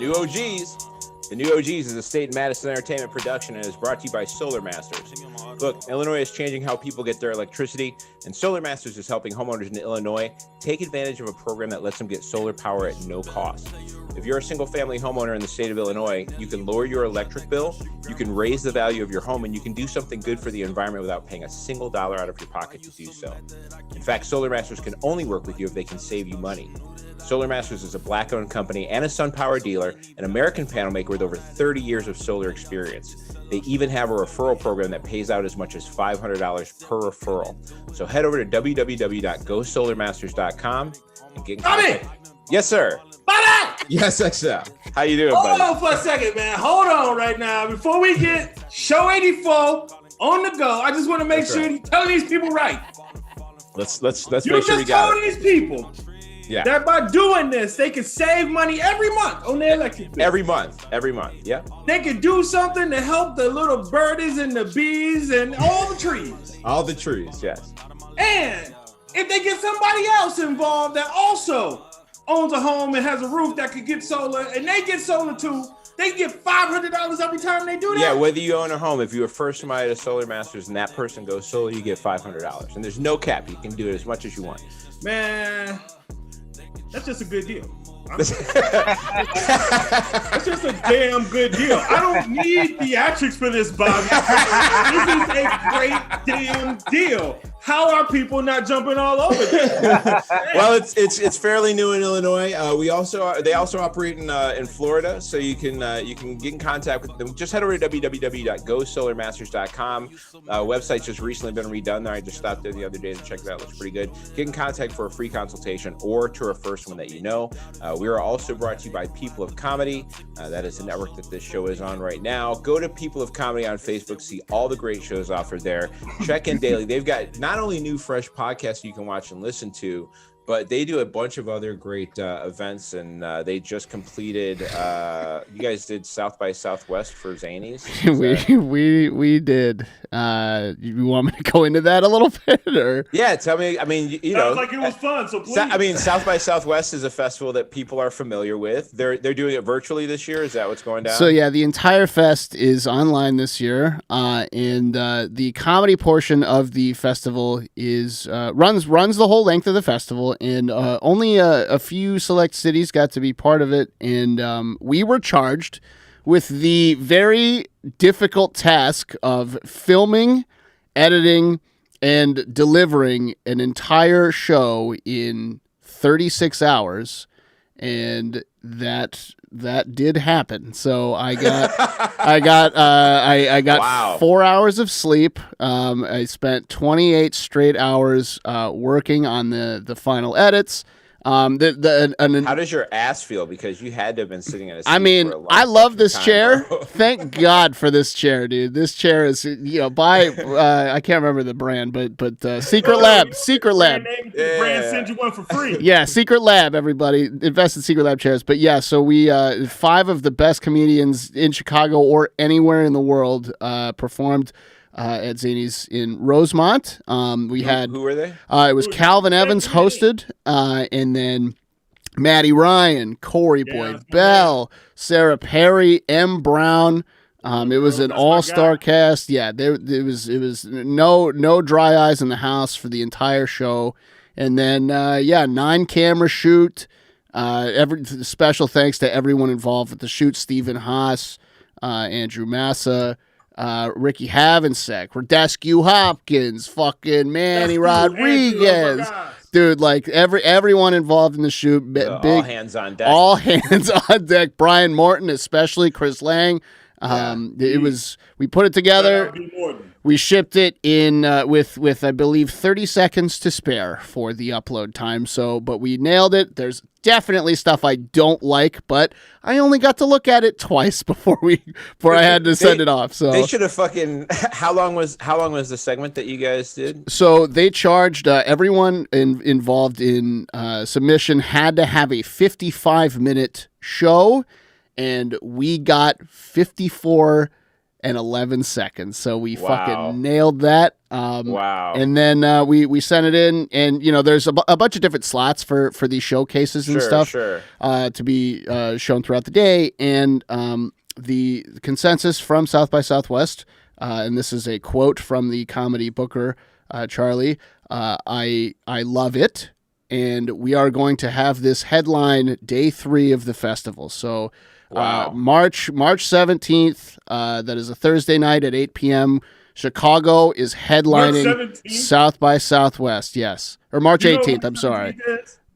new OGs. The New OGs is a State and Madison Entertainment production and is brought to you by Solar Masters. Look, Illinois is changing how people get their electricity, and Solar Masters is helping homeowners in Illinois take advantage of a program that lets them get solar power at no cost. If you're a single-family homeowner in the state of Illinois, you can lower your electric bill, you can raise the value of your home, and you can do something good for the environment without paying a single dollar out of your pocket to do so. In fact, Solar Masters can only work with you if they can save you money. Solar Masters is a Black-owned company and a SunPower dealer, an American panel maker with over 30 years of solar experience. They even have a referral program that pays out as much as $500 per referral. So head over to www.gosolarmasters.com and get in contact. Yes, sir. Yes, XL. How you doing, buddy? Hold on for a second, man. Hold on right now. Before we get show 84 on the go, I just want to make sure you're telling these people right. Let's make sure we got it. You just told these people that by doing this, they can save money every month on their electric bill. Every month, yeah. They can do something to help the little birdies and the bees and all the trees. All the trees, yes. And if they get somebody else involved that also owns a home and has a roof that could get solar, and they get solar too, they get $500 every time they do that? Yeah, whether you own a home, if you refer somebody to Solar Masters and that person goes solar, you get $500. And there's no cap. You can do it as much as you want. Man, that's just a good deal. That's just a damn good deal. I don't need theatrics for this, Bobby. This is a great damn deal. How are people not jumping all over this? Well, it's fairly new in Illinois. They also operate in Florida, so you can get in contact with them. Just head over to www.gosolarmasters.com. Website's just recently been redone there. I just stopped there the other day to check it out. It looks pretty good. Get in contact for a free consultation or to refer someone that you know. We are also brought to you by People of Comedy. That is the network that this show is on right now. Go to People of Comedy on Facebook. See all the great shows offered there. Check in daily. They've got not only new fresh podcasts you can watch and listen to, but they do a bunch of other great events, and they just completed. You guys did South by Southwest for Zanies. We did. You want me to go into that a little bit, or? Yeah, tell me. I mean, you know, sounds like it was fun. So please. I mean, South by Southwest is a festival that people are familiar with. They're doing it virtually this year. Is that what's going down? So yeah, the entire fest is online this year, and the comedy portion of the festival is runs the whole length of the festival. And only a few select cities got to be part of it. And we were charged with the very difficult task of filming, editing, and delivering an entire show in 36 hours. And that did happen. So I got Wow. 4 hours of sleep. I spent 28 straight hours working on the final edits. How does your ass feel? Because you had to have been sitting in a seat. I mean, for a long I love this time, chair. bro. Thank God for this chair, dude. This chair is, by I can't remember the brand, but Secret Lab. The brand sent you one for free. Yeah, Secret Lab, everybody. Invest in Secret Lab chairs. But yeah, so we 5 of the best comedians in Chicago or anywhere in the world performed at Zanies in Rosemont. Who were they? It was Calvin Evans hosted, and then Maddie Ryan, Corey Boyd Bell, Sarah Perry, M. Brown. It was an all-star cast. Yeah, it was no dry eyes in the house for the entire show. And then 9 camera shoot. Every special thanks to everyone involved with the shoot: Stephen Haas, Andrew Massa, Ricky Havensek, Radescu Hopkins, fucking Manny Rodriguez. Dude, like everyone involved in the shoot, all hands on deck. All hands on deck. Brian Morton, especially Chris Lang. We put it together. We shipped it in with I believe 30 seconds to spare for the upload time. But we nailed it. There's definitely stuff I don't like, but I only got to look at it twice before I had to send it off. So they should have fucking. How long was the segment that you guys did? So they charged everyone involved in submission had to have a 55-minute show, and we got 54 and 11 seconds. So we Wow. fucking nailed that. Wow. And then we sent it in, and there's a bunch of different slots for these showcases and stuff to be shown throughout the day. And the consensus from South by Southwest, and this is a quote from the comedy booker, Charlie, I love it. And we are going to have this headline day 3 of the festival. So March 17th, that is a Thursday night at 8 p.m., Chicago is headlining South by Southwest. Yes. Or March 18th, I'm sorry.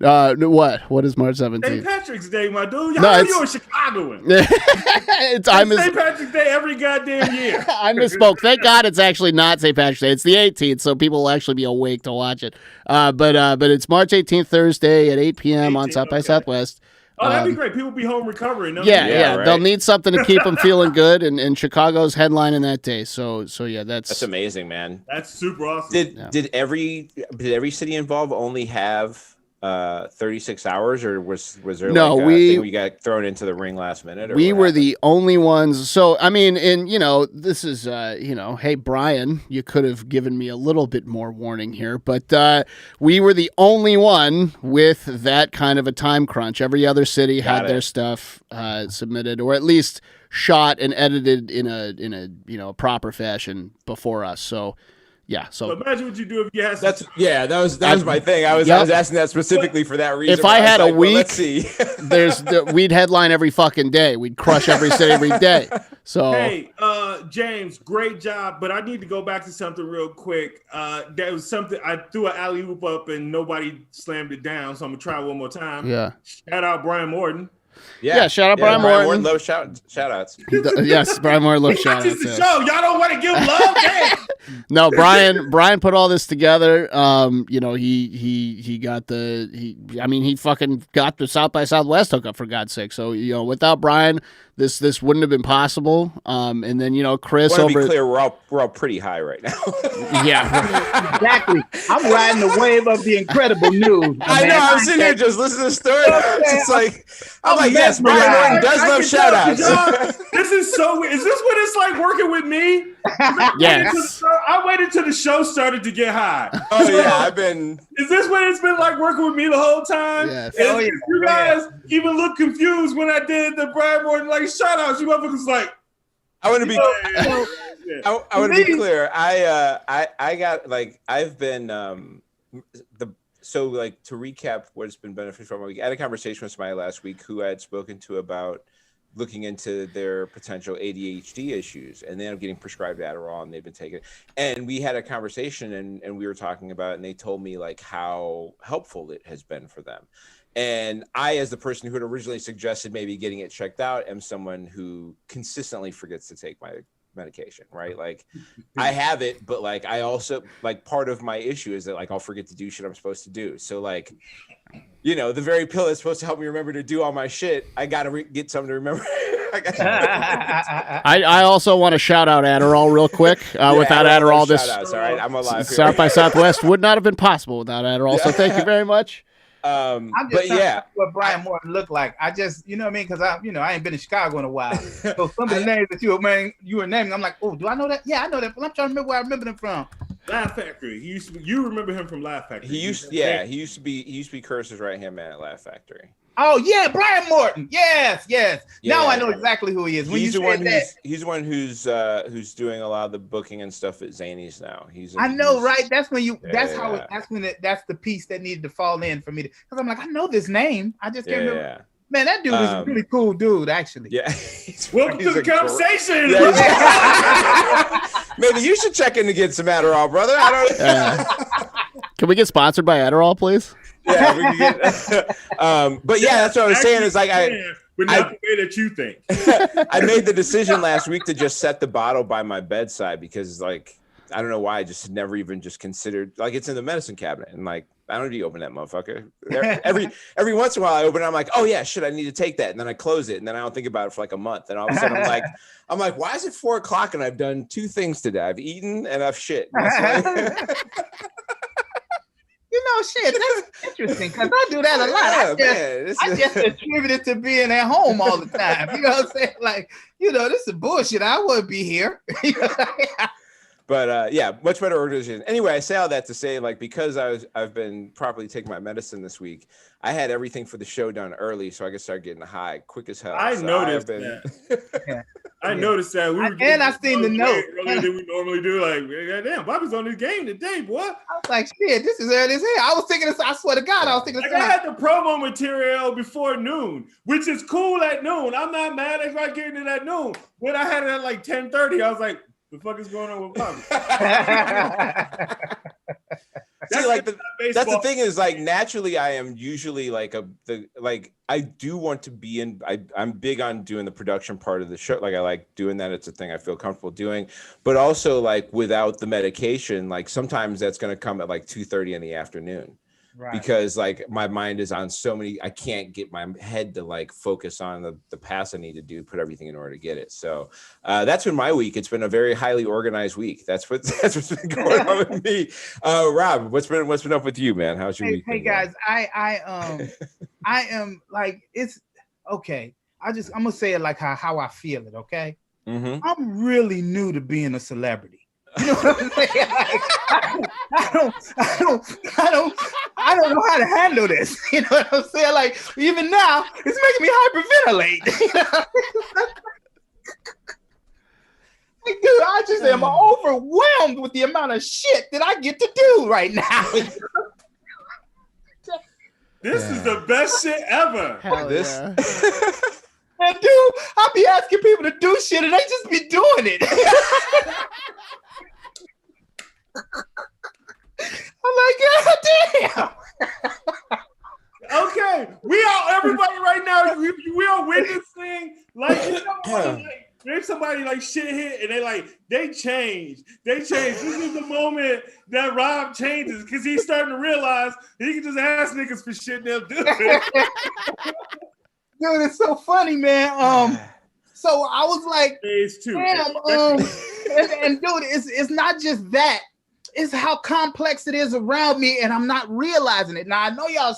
What is March 17th? St. Patrick's Day, my dude. How are you a Chicagoan? It's St. Patrick's Day every goddamn year. I misspoke. Thank God it's actually not St. Patrick's Day. It's the 18th, so people will actually be awake to watch it. But it's March 18th, Thursday at 8 p.m. on South by Southwest. Oh, that'd be great. People be home recovering. Yeah. Right. They'll need something to keep them feeling good, and Chicago's headlining that day. So yeah, that's amazing, man. That's super awesome. Did every city involved only have 36 hours, or was there we got thrown into the ring last minute? Or we were the only ones. So I mean, and this is hey Brian, you could have given me a little bit more warning here, but we were the only one with that kind of a time crunch. Every other city had their stuff submitted, or at least shot and edited in a proper fashion before us. So. Yeah, so imagine what you do if you had. That was my thing. I was asking that specifically for that reason. If I had a week, let's see. We'd headline every fucking day. We'd crush every city every day. So hey, James, great job. But I need to go back to something real quick. There was something I threw an alley oop up and nobody slammed it down. So I'm gonna try one more time. Yeah. Shout out Brian Morton. Yeah, shout out Brian Morton. Love shout outs. Yes, Brian Morton love shout outs. The show. Y'all don't want to give love. No, Brian put all this together. He got he fucking got the South by Southwest hookup, for God's sake. So without Brian, this wouldn't have been possible. And then Chris. To be clear, we're all pretty high right now. Yeah, exactly. I'm riding the wave of the incredible news. I know. I'm sitting here just listening to the story. It's like I'm like, yes, Brian Morton does love shout outs. This is so weird. Is this what it's like working with me? Yes. I waited till the show started to get high. Oh yeah, Is this what it's been like working with me the whole time? Yes. You guys even look confused when I did the Brian Morton shout outs. You motherfuckers I want to be. I want to be clear. I got I've been to recap what's been beneficial from my week. I had a conversation with somebody last week who I had spoken to about looking into their potential ADHD issues, and they ended up getting prescribed Adderall, and they've been taking it. And we had a conversation, and we were talking about it, and they told me how helpful it has been for them. And I, as the person who had originally suggested maybe getting it checked out, am someone who consistently forgets to take my medication, right? I have it, but I also part of my issue is that I'll forget to do shit I'm supposed to do. So the very pill that's supposed to help me remember to do all my shit, I gotta get something to remember. I also want to shout out Adderall real quick. Without Adderall, this all right, I'm alive here. South by Southwest would not have been possible without Adderall. So thank you very much. I'm just trying to see what Brian Morton looked like. I just, you know what I mean? Because I ain't been in Chicago in a while. So some of the names that you were naming, I'm like, oh, do I know that? Yeah, I know that. But I'm trying to remember where I remember them from. Laugh Factory. You remember him from Laugh Factory? He used to be Curtis's right hand man at Laugh Factory. Oh yeah, Brian Morton. Yes. Now I know exactly who he is. He's the one who's doing a lot of the booking and stuff at Zany's now. Right? That's when that's the piece that needed to fall in for me because I'm like, I know this name. I just can't remember. Yeah. Man, that dude is a really cool dude, actually. Yeah. Welcome to the conversation. Maybe you should check in to get some Adderall, brother. Can we get sponsored by Adderall, please? Yeah, we can get. But yeah, that's what I was saying. Is but not the way that you think. I made the decision last week to just set the bottle by my bedside because, I don't know why I just never even just considered it's in the medicine cabinet and I don't need to open that motherfucker. Every once in a while I open it, I'm like, oh yeah, shit, I need to take that, and then I close it, and then I don't think about it for a month, and all of a sudden I'm like, why is it 4:00 and I've done 2 things today? I've eaten and I've shit. Shit, that's interesting because I do that a lot. I just attribute it to being at home all the time. You know what I'm saying? Like, this is bullshit. I wouldn't be here. But much better organization. Anyway, I say all that to say, like, because I've been properly taking my medicine this week, I had everything for the show done early, so I could start getting high quick as hell. I noticed that. I noticed that. I seen the note earlier than we normally do. Like, damn, Bobby's on this game today, boy. I was like, shit, this is early as hell. I was thinking this. I swear to God, I was thinking. I had the promo material before noon, which is cool at noon. I'm not mad at not getting it at noon. When I had it at like 10:30, I was like, the fuck is going on with Bobby? See, like that's the thing is, like, naturally I am usually like I do want to be in. I'm big on doing the production part of the show. Like, I like doing that. It's a thing I feel comfortable doing. But also, like, without the medication, like, sometimes that's going to come at like 2:30 in the afternoon. Right. Because, like, my mind is on so many, I can't get my head to, like, focus on the pass I need to do, put everything in order to get it. So that's been my week. It's been a very highly organized week. That's what's been going on with me. Rob, what's been up with you, man? How's your week? Hey guys, I am like, it's okay. I'm gonna say it like how I feel it. Okay. Mm-hmm. I'm really new to being a celebrity. You know what I'm saying? Like, I don't know how to handle this. You know what I'm saying? Like, even now, it's making me hyperventilate. You know? Like, dude, I just am overwhelmed with the amount of shit that I get to do right now. This is the best shit ever. Yeah. And dude, I be asking people to do shit and they just be doing it. I'm like, God damn. Okay, everybody right now, we are witnessing, like, there's somebody like shit hit and they changed. This is the moment that Rob changes because he's starting to realize he can just ask niggas for shit and they'll do it. Dude, it's so funny, man. So I was like, damn, and dude, it's not just that. It's how complex it is around me, and I'm not realizing it. Now, I know y'all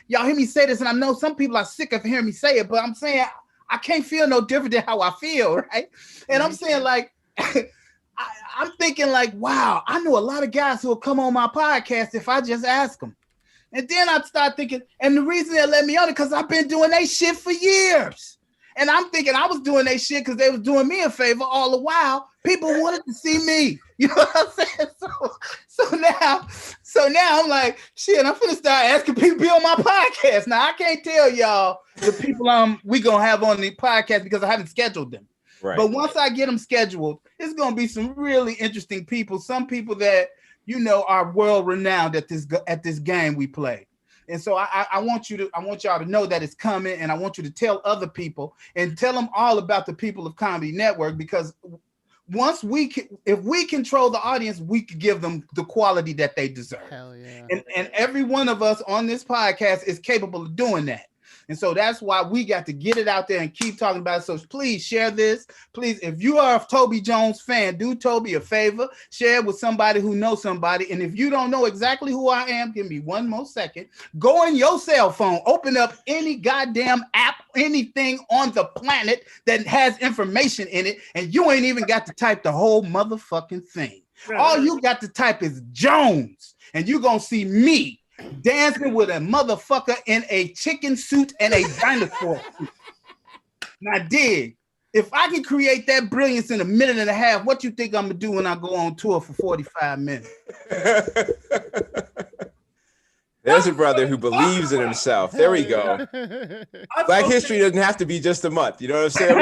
hear me say this, and I know some people are sick of hearing me say it, but I'm saying I can't feel no different than how I feel, right? And I'm saying, like, I'm thinking, like, wow, I know a lot of guys who will come on my podcast if I just ask them. And then I start thinking, and the reason they let me on it because I've been doing they shit for years. And I'm thinking I was doing they shit because they was doing me a favor all the while. People wanted to see me. You know what I'm saying? So now I'm like, shit, I'm finna start asking people to be on my podcast. Now I can't tell y'all the people we gonna have on the podcast because I haven't scheduled them. Right. But once I get them scheduled, it's gonna be some really interesting people. Some people that are world renowned at this game we play. And so I want y'all to know that it's coming, and I want you to tell other people and tell them all about the People of Comedy Network, because if we control the audience, we could give them the quality that they deserve. Hell yeah. And every one of us on this podcast is capable of doing that. And so that's why we got to get it out there and keep talking about it. So please share this. Please, if you are a Toby Jones fan, do Toby a favor. Share it with somebody who knows somebody. And if you don't know exactly who I am, give me one more second. Go in your cell phone, open up any goddamn app, anything on the planet that has information in it, and you ain't even got to type the whole motherfucking thing. All you got to type is Jones, and you're going to see me dancing with a motherfucker in a chicken suit and a dinosaur suit. Now, dig, if I can create that brilliance in a minute and a half, what you think I'm gonna do when I go on tour for 45 minutes? There's a brother who believes in himself. There we go. Black History doesn't have to be just a month. You know what I'm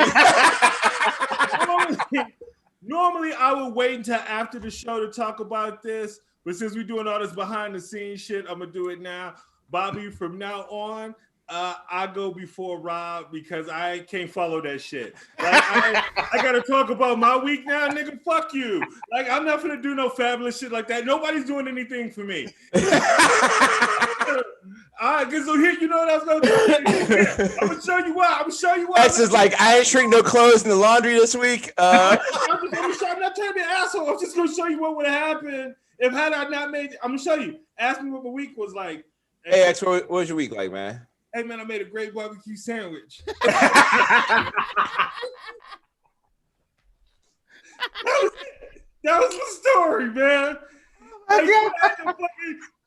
saying? Normally, I would wait until after the show to talk about this. But since we're doing all this behind the scenes shit, I'm gonna do it now. Bobby, from now on, I go before Rob because I can't follow that shit. Like, I gotta talk about my week now, nigga. Fuck you. Like, I'm not gonna do no fabulous shit like that. Nobody's doing anything for me. Cause so here, you know what I was gonna do? I'm gonna show you why. That's just like, I ain't shrink no clothes in the laundry this week. I'm not trying to be an asshole. I'm just gonna show you what would happen If had I not made it, I'm gonna show you. Ask me what my week was like. Hey, X, what was your week like, man? Hey man, I made a great barbecue sandwich. That was the story, man.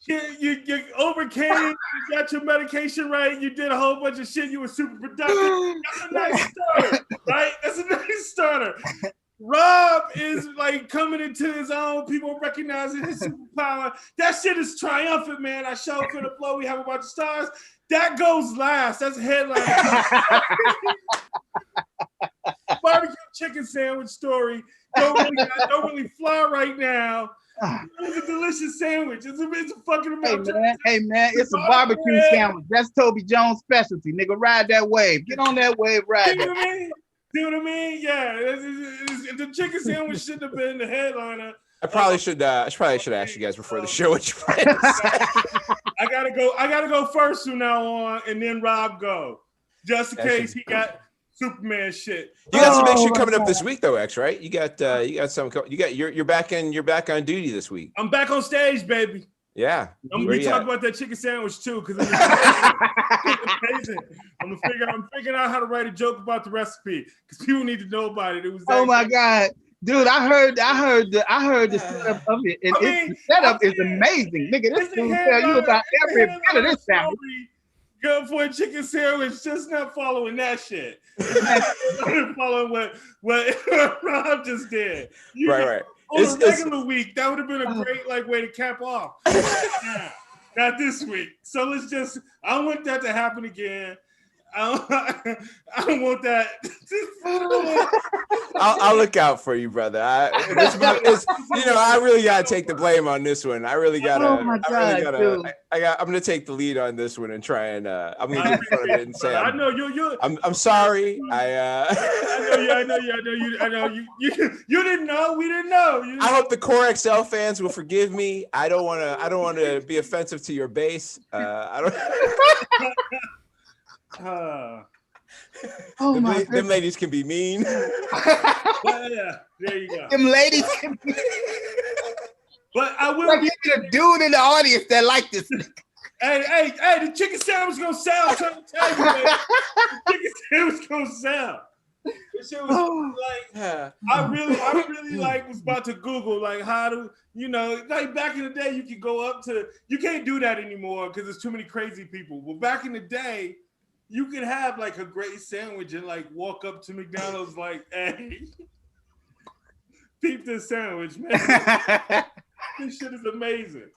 You overcame, you got your medication right, you did a whole bunch of shit, you were super productive. That's a nice starter, right? That's a nice starter. Rob is like coming into his own, people recognizing his superpower. That shit is triumphant, man. I show for the flow, we have a bunch of stars. That goes last. That's a headline. Barbecue chicken sandwich story. Don't really fly right now. It's a delicious sandwich. It's a fucking amount. Hey man, it's a barbecue sandwich. That's Toby Jones' specialty. Nigga, ride that wave. Get on that wave, ride that. See what I mean? Yeah. The chicken sandwich shouldn't have been the headliner. I probably should ask you guys before the show what you plan to say. I gotta go first from now on, and then Rob go. Just in case he got Superman shit. You got some big shit coming up this week though, X, right? You got some. You're back on duty this week. I'm back on stage, baby. Yeah. I'm gonna be talking about that chicken sandwich too, because it's amazing. I'm figuring out how to write a joke about the recipe because people need to know about it. It was my god, dude! I heard the setup of it, and the setup is amazing, nigga. This dude tell you about every bit of this sandwich. Go for a chicken sandwich, just not following that shit. Following what Rob just did. Right. On a regular week, that would have been a great way to cap off. Not this week. So I want that to happen again. I don't want that. I'll look out for you, brother. I really gotta take the blame on this one. I really gotta. I'm gonna take the lead on this one and try and I'm gonna get in front of it and say I know you. I'm sorry. I know you. You didn't know. We didn't know. I hope the Core XL fans will forgive me. I don't want to be offensive to your base. I don't. Them ladies can be mean. Yeah, there you go. Them ladies can be. But I will like get a dude in the audience that like this. Hey, the chicken sandwich gonna sell. I'm trying to tell you, man. The chicken sandwich gonna sell. This shit was I really was about to Google how to, back in the day you could go up to, you can't do that anymore because there's too many crazy people. Well, back in the day, you could have a great sandwich and walk up to McDonald's hey, peep this sandwich, man. This shit is amazing.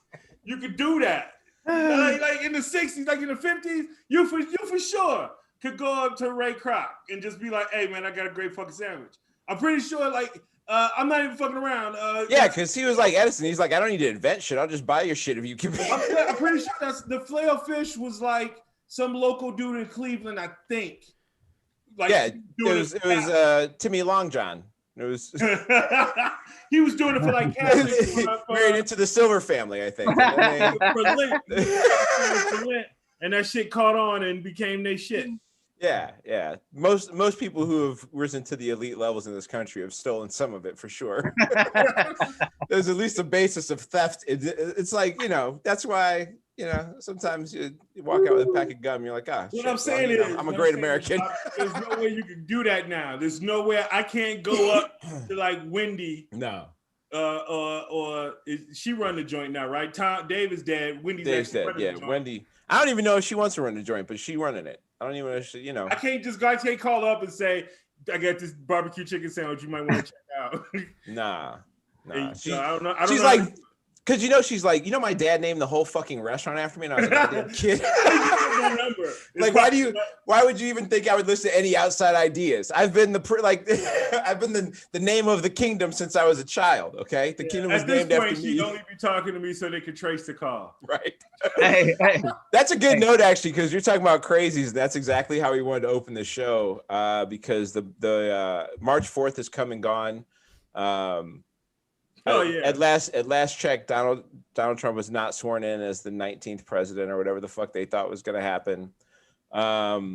You could do that. In the 60s, in the 50s, you for sure could go up to Ray Kroc and just be like, hey man, I got a great fucking sandwich. I'm pretty sure I'm not even fucking around. Yeah, because he was like Edison. He's like, I don't need to invent shit. I'll just buy your shit if you give me. I'm pretty sure that's the Filet-O-Fish was some local dude in Cleveland, I think. It was Timmy Long John. It was he was doing it for Catholics. Married into the Silver family, I think. And that shit caught on and became their shit. Yeah. Most people who have risen to the elite levels in this country have stolen some of it for sure. There's at least a basis of theft. It's that's why. Sometimes you walk out with a pack of gum. You're like, what I'm saying is, I'm a great American. There's no way you can do that now. There's no way I can't go up to Wendy. No. Or she run the joint now, right? David's dead. Dave's dead. Yeah, Wendy. I don't even know if she wants to run the joint, but she running it. I don't even know if she, I can't call up and say, I got this barbecue chicken sandwich you might want to check out. Nah. I don't know. She's because she's my dad named the whole fucking restaurant after me, and I was a goddamn kid. Why would you even think I would listen to any outside ideas? I've been the name of the kingdom since I was a child. Okay, the kingdom was named after me. She'd only be talking to me so they could trace the call. Right. Hey. That's a good note actually, because you're talking about crazies. And that's exactly how we wanted to open the show, because the March 4th is come and gone. At last check, Donald Trump was not sworn in as the 19th president or whatever the fuck they thought was going to happen. I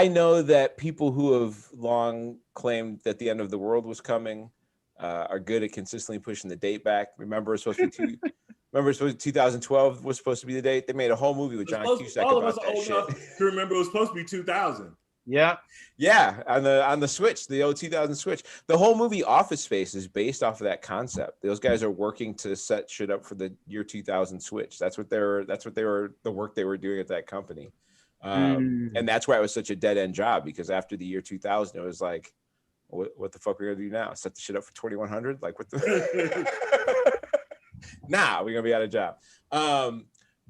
know that people who have long claimed that the end of the world was coming are good at consistently pushing the date back. Remember, it's supposed to be 2012 was supposed to be the date. They made a whole movie with John Cusack all of about us that old shit. enough to remember it was supposed to be 2000. Yeah. Yeah, on the Switch, the old 2000 Switch. The whole movie Office Space is based off of that concept. Those guys are working to set shit up for the year 2000 Switch. That's what they were the work they were doing at that company. And that's why it was such a dead end job, because after the year 2000, it was like, what the fuck are we gonna do now? Set the shit up for 2100? Like, what the? Nah, we're gonna be out of job.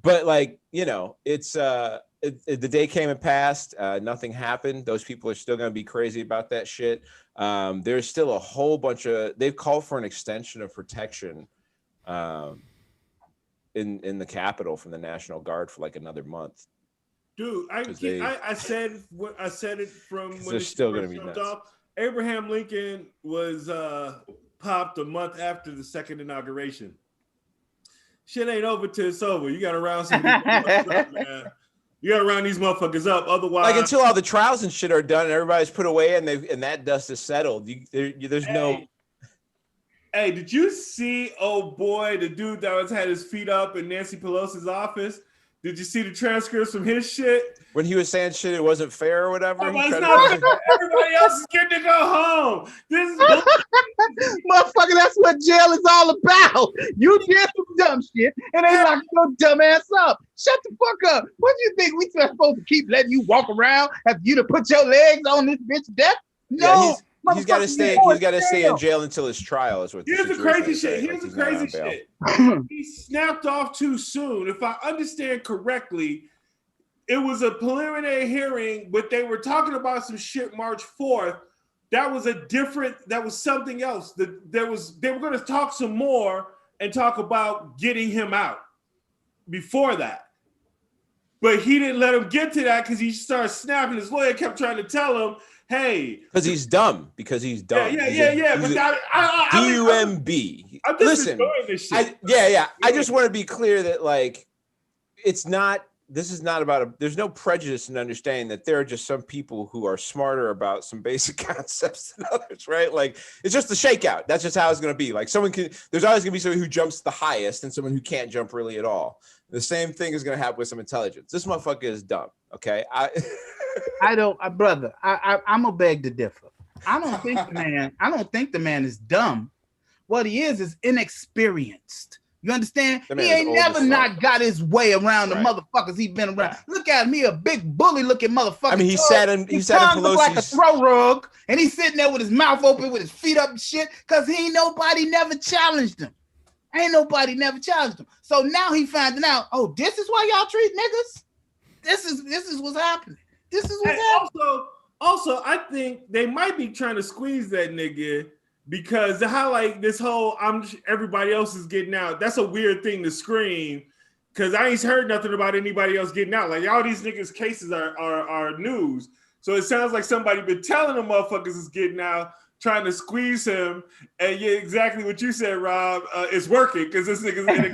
But like, you know, it's the day came and passed. Nothing happened. Those people are still gonna be crazy about that shit. There's still a whole bunch of. They've called for an extension of protection in the Capitol from the National Guard for like another month. Dude, I said it from when it's still gonna be nuts. off. Abraham Lincoln was popped a month after the second inauguration. Shit ain't over till it's over. You gotta round some of these motherfuckers up, man. You gotta round these motherfuckers up. Otherwise, like, until all the trials and shit are done and everybody's put away and that dust is settled, there's no. Hey, did you see, oh boy, the dude that had his feet up in Nancy Pelosi's office? Did you see the transcripts from his shit? When he was saying shit, it wasn't fair or whatever. Everybody else is getting to go home. This is motherfucker, that's what jail is all about. You did some dumb shit and they locked your dumb ass up. Shut the fuck up. What do you think we supposed to keep letting you walk around after you to put your legs on this bitch death? No. Yeah, he's got to stay. He's got to stay in jail until his trial. Is what. Here's the crazy shit. Here's the crazy shit. He snapped off too soon. If I understand correctly, it was a preliminary hearing, but they were talking about some shit March 4th. That was something else. They were going to talk some more and talk about getting him out before that. But he didn't let him get to that because he started snapping. His lawyer kept trying to tell him, hey. Because he's dumb. Yeah. But D-U-M-B. Listen, I just want to be clear that, like, this is not about there's no prejudice in understanding that there are just some people who are smarter about some basic concepts than others, right? Like, it's just a shakeout. That's just how it's going to be. Like, there's always going to be someone who jumps the highest and someone who can't jump really at all. The same thing is going to happen with some intelligence. This motherfucker is dumb. Okay. I'm a beg to differ. I don't think the man is dumb. What he is inexperienced. You understand? He ain't never not got his way around the motherfuckers he's been around. Look at him, he a big bully looking motherfucker. I mean, he sat in Pelosi's like a throw rug, and he's sitting there with his mouth open with his feet up and shit, because nobody never challenged him. So now he finding out, oh, this is why y'all treat niggas? This is what's happening. This is what's happening. Also, I think they might be trying to squeeze that nigga, because to highlight this whole everybody else is getting out. That's a weird thing to scream, because I ain't heard nothing about anybody else getting out. Like, all these niggas' cases are news. So it sounds like somebody been telling them motherfuckers is getting out, trying to squeeze him. And yeah, exactly what you said, Rob. It's working, because this nigga's in a,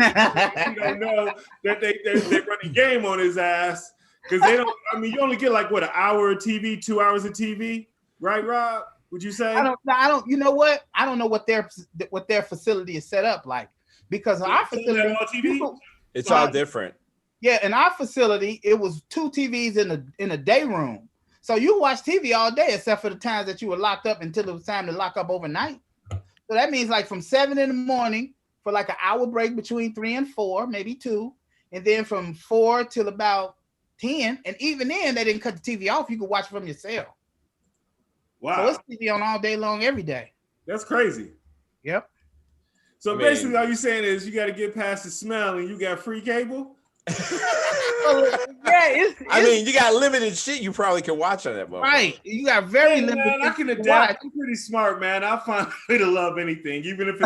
you don't know that they running game on his ass. Because they don't, I mean, you only get like, what, an hour of TV, 2 hours of TV, right, Rob? Would you say? I don't. You know what? I don't know what their facility is set up like, because our facility, it's all different. Yeah, in our facility, it was 2 TVs in a day room, so you watch TV all day, except for the times that you were locked up until it was time to lock up overnight. So that means like from 7 in the morning for like an hour break between 3 and 4, maybe 2, and then from 4 till about 10, and even then they didn't cut the TV off. You could watch from your cell. Wow. So it's TV on all day long, every day. That's crazy. Yep. So basically all you're saying is you got to get past the smell and you got free cable? I mean, you got limited shit you probably can watch on that motherfucker. Right. You got very limited. Man, I can adapt. I'm pretty smart, man. I'll find a way to love anything, even if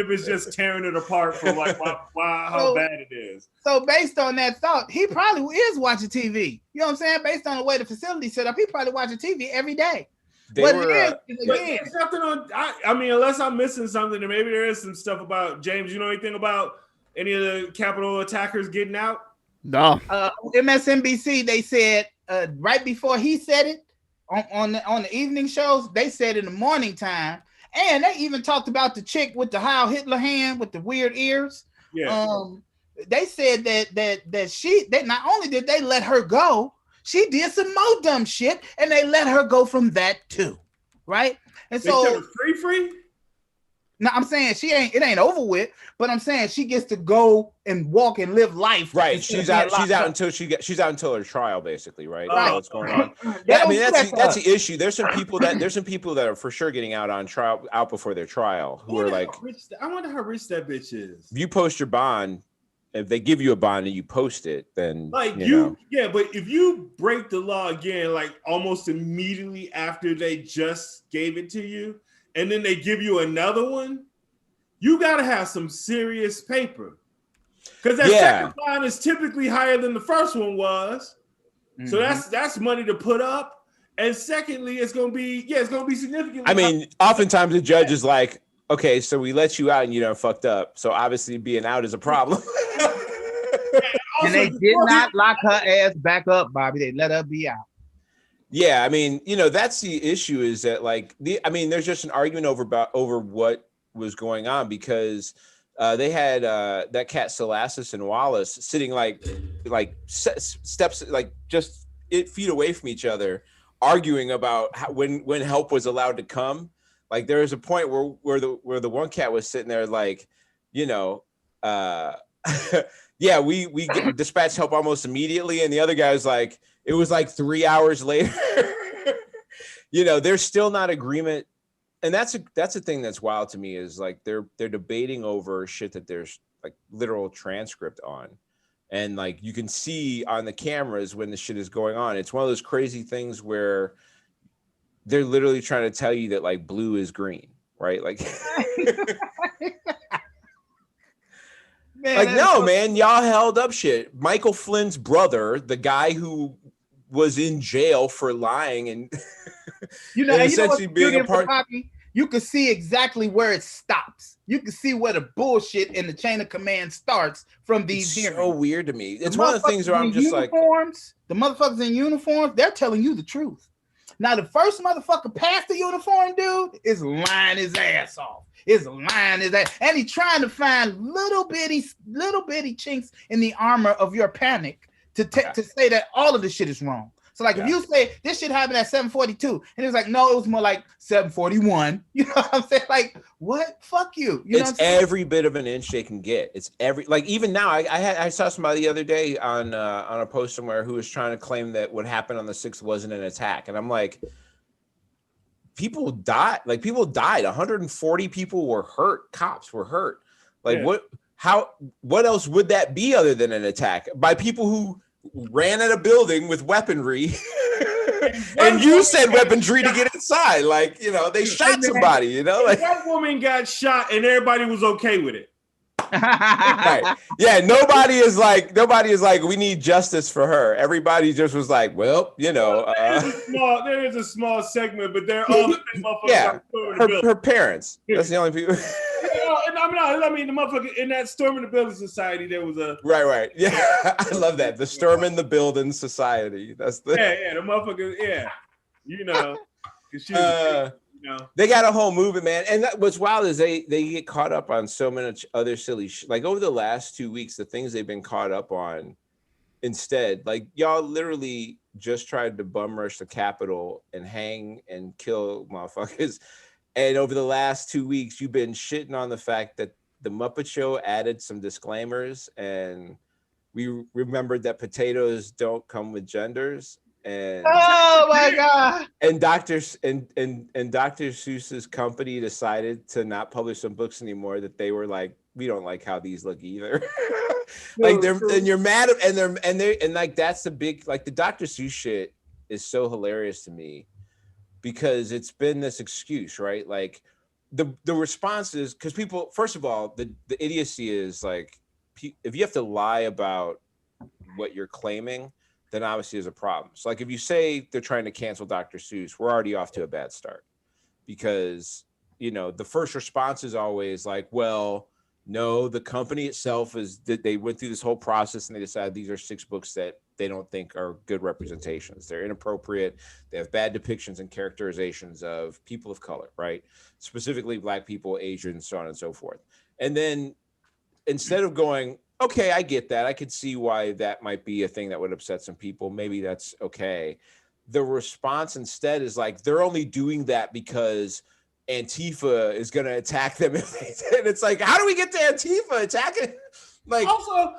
it's just tearing it apart from like how bad it is. So based on that thought, he probably is watching TV. You know what I'm saying? Based on the way the facility's set up, he probably watching TV every day. There's nothing on. I mean, unless I'm missing something, and maybe there is some stuff about James. You know anything about any of the Capitol attackers getting out? No. MSNBC, they said right before he said it on the evening shows, they said in the morning time And they even talked about the chick with the Heil Hitler hand with the weird ears. Yeah. They said that not only did they let her go, she did some more dumb shit, and they let her go from that too, right? And They so said free. now I'm saying it ain't over with, but I'm saying she gets to go and walk and live life. Right. She's out until her trial, basically, right? Right. What's going on? They I mean, don't do that's the issue. There's some people that are for sure getting out on trial, out before their trial, who are like, I wonder how rich that bitch is. if you post your bond, if they give you a bond and you post it, then like yeah, but if you break the law again, like almost immediately after they just gave it to you, and then they give you another one, you got to have some serious paper, because that second bond is typically higher than the first one was. Mm-hmm. So that's money to put up, and secondly, it's gonna be significantly. I mean, oftentimes the judge is like, okay, so we let you out and you done fucked up, so obviously being out is a problem. And they did not lock her ass back up, Bobby. They let her be out. Yeah, I mean, that's the issue, is that there's just an argument over what was going on, because they had that cat Salassis and Wallace sitting like steps, like just 8 feet away from each other, arguing about when help was allowed to come. Like there was a point where the one cat was sitting there like, yeah, we get dispatch help almost immediately, and the other guy was like, it was like 3 hours later. There's still not agreement, and that's a thing that's wild to me, is like they're debating over shit that there's like literal transcript on, and like you can see on the cameras when the shit is going on. It's one of those crazy things where they're literally trying to tell you that like blue is green, right? Like. Man, man, y'all held up shit. Michael Flynn's brother, the guy who was in jail for lying and essentially being a part. You can see exactly where it stops. You can see where the bullshit in the chain of command starts from these hearings. So weird to me. It's one of the things where I'm just like, the motherfuckers in uniforms, they're telling you the truth. Now, the first motherfucker past the uniform dude is lying his ass off. And he's trying to find little bitty chinks in the armor of your panic to say that all of this shit is wrong. So like if you say this shit happened at 7:42, and it was like, no, it was more like 7:41. You know what I'm saying? Like, what? Fuck you. It's every bit of an inch they can get. It's even now. I saw somebody the other day on a post somewhere who was trying to claim that what happened on the 6th wasn't an attack, and I'm like, people died. 140 people were hurt. Cops were hurt. What else would that be other than an attack by people who ran at a building with weaponry and you said weaponry to get inside? They shot somebody, that woman got shot and everybody was okay with it. Right. Yeah, nobody is like we need justice for her. Everybody just was like, well, there is a small segment, but they're all the motherfuckers. Her parents. That's the only people. I mean, the motherfucker in that Storm in the Building Society, there was a right. Yeah, I love that. The Storm in the Building Society. That's the the motherfucker. Yeah, they got a whole movement, man. And what's wild is they get caught up on so many other silly like over the last 2 weeks, the things they've been caught up on. Instead, like y'all literally just tried to bum rush the Capitol and hang and kill motherfuckers. And over the last 2 weeks, you've been shitting on the fact that the Muppet Show added some disclaimers, and we remembered that potatoes don't come with genders. And oh my god! And Dr. Seuss's company decided to not publish some books anymore. That they were like, we don't like how these look either. And you're mad at, and like that's the big, like the Dr. Seuss shit is so hilarious to me. Because it's been this excuse, right? Like the response is, because people, first of all, the idiocy is like, if you have to lie about what you're claiming, then obviously there's a problem. So like if you say they're trying to cancel Dr. Seuss, we're already off to a bad start, because the first response is always like, well, No, the company itself they went through this whole process and they decided these are 6 books that they don't think are good representations. They're inappropriate. They have bad depictions and characterizations of people of color, right? Specifically Black people, Asians, so on and so forth. And then instead of going, okay, I get that, I could see why that might be a thing that would upset some people, maybe that's okay. The response instead is like, they're only doing that because Antifa is going to attack them. And it's like, how do we get to Antifa attacking? Like, also,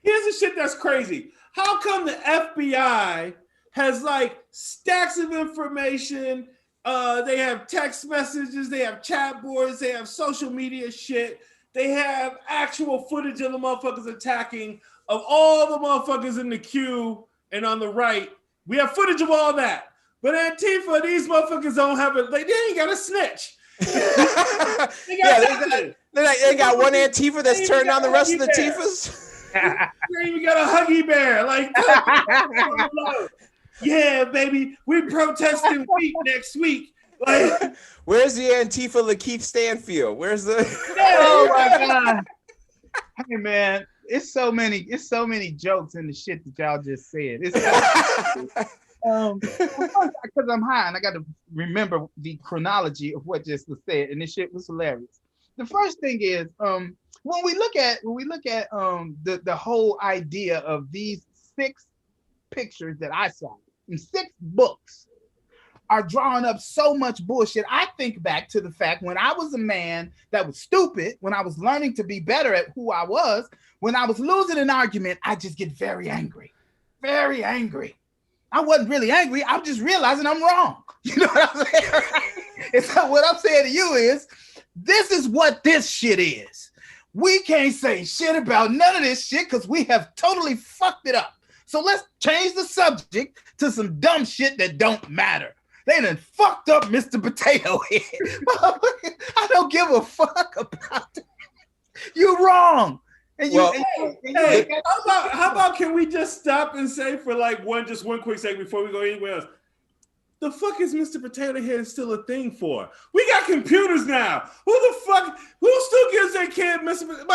here's the shit that's crazy. How come the FBI has like stacks of information? They have text messages, they have chat boards, they have social media shit. They have actual footage of the motherfuckers attacking, of all the motherfuckers in the queue and on the right. We have footage of all that. But Antifa, these motherfuckers don't have it. They ain't got a snitch. They got one Antifa that's turned on the rest of the Tifas. They even got a Huggy Bear. Like, yeah, baby, we protesting week next week. Like, where's the Antifa Lakeith Stanfield? Where's the? Oh my god! Hey man, it's so many jokes in the shit that y'all just said. It's because I'm high and I got to remember the chronology of what just was said, and this shit was hilarious. The first thing is, when we look at the whole idea of these 6 pictures that I saw in 6 books are drawing up so much bullshit. I think back to the fact when I was a man that was stupid, when I was learning to be better at who I was, when I was losing an argument, I just get very angry. Very angry. I wasn't really angry. I'm just realizing I'm wrong. You know what I'm saying? And so what I'm saying to you is, this is what this shit is. We can't say shit about none of this shit because we have totally fucked it up. So let's change the subject to some dumb shit that don't matter. They done fucked up Mr. Potato Head. I don't give a fuck about that. You're wrong. And how about can we just stop and say for like one quick second before we go anywhere else? The fuck is Mr. Potato Head still a thing for? We got computers now. Who still gives their kid Mr.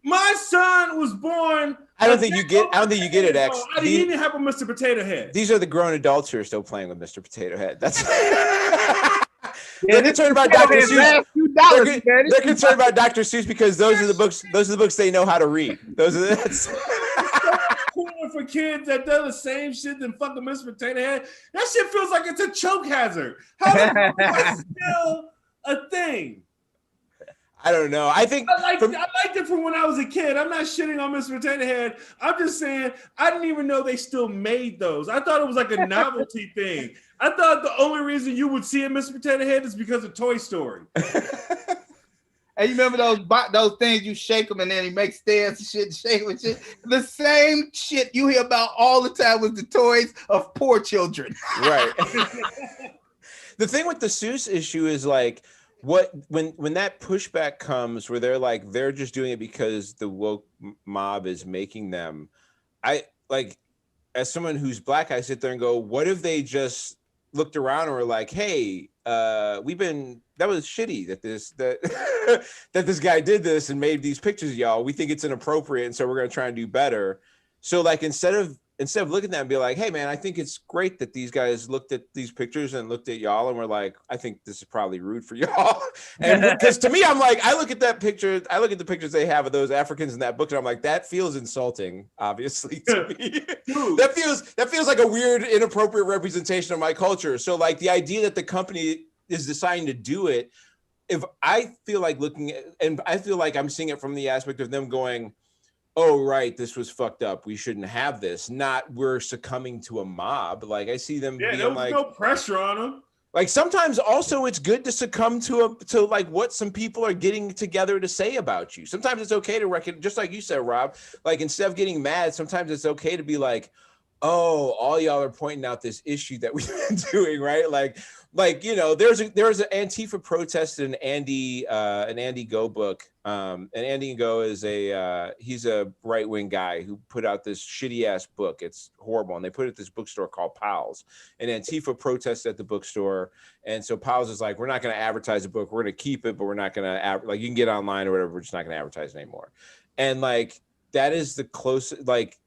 My son was born. I don't think you get it, X. I didn't even have a Mr. Potato Head. These are the grown adults who are still playing with Mr. Potato Head. That's they're concerned about Dr. Seuss. They're concerned about Dr. Seuss because those are the books they know how to read. Those are cooler for kids that do the same shit than fucking Mr. Potato Head. That shit feels like it's a choke hazard. How is that still a thing? I don't know. I liked it from when I was a kid. I'm not shitting on Mr. Potato Head. I'm just saying I didn't even know they still made those. I thought it was like a novelty thing. I thought the only reason you would see a Mr. Potato Head is because of Toy Story. And you remember those things you shake them and then he makes stands and shit, shake them and shit. The same shit you hear about all the time with the toys of poor children. Right. The thing with the Seuss issue is like, when that pushback comes where they're just doing it because the woke mob is making them, I like, as someone who's Black, I sit there and go, what if they just looked around and were like, hey, that was shitty that this guy did this and made these pictures, y'all. We think it's inappropriate, and so we're gonna try and do better. So like instead of looking at that and be like, hey man, I think it's great that these guys looked at these pictures and looked at y'all and were like, I think this is probably rude for y'all. And because to me, I'm like, I look at the pictures they have of those Africans in that book, and I'm like, that feels insulting, obviously, to me. that feels like a weird, inappropriate representation of my culture. So like the idea that the company is deciding to do it, if I feel like looking at, and I feel like I'm seeing it from the aspect of them going, oh, right, this was fucked up, we shouldn't have this, not we're succumbing to a mob. Like I see them being there was like, no pressure on them. Like sometimes also it's good to succumb to like what some people are getting together to say about you. Sometimes it's okay to just like you said, Rob, like instead of getting mad, sometimes it's okay to be like, oh, all y'all are pointing out this issue that we've been doing, right? Like there's an Antifa protest in an Andy Go book. And Andy Go is he's a right-wing guy who put out this shitty ass book. It's horrible, and they put it at this bookstore called Powell's. And Antifa protests at the bookstore, and so Powell's is like, we're not going to advertise the book, we're going to keep it, but we're not going to like, you can get online or whatever, we're just not going to advertise it anymore. And like, that is the closest, like,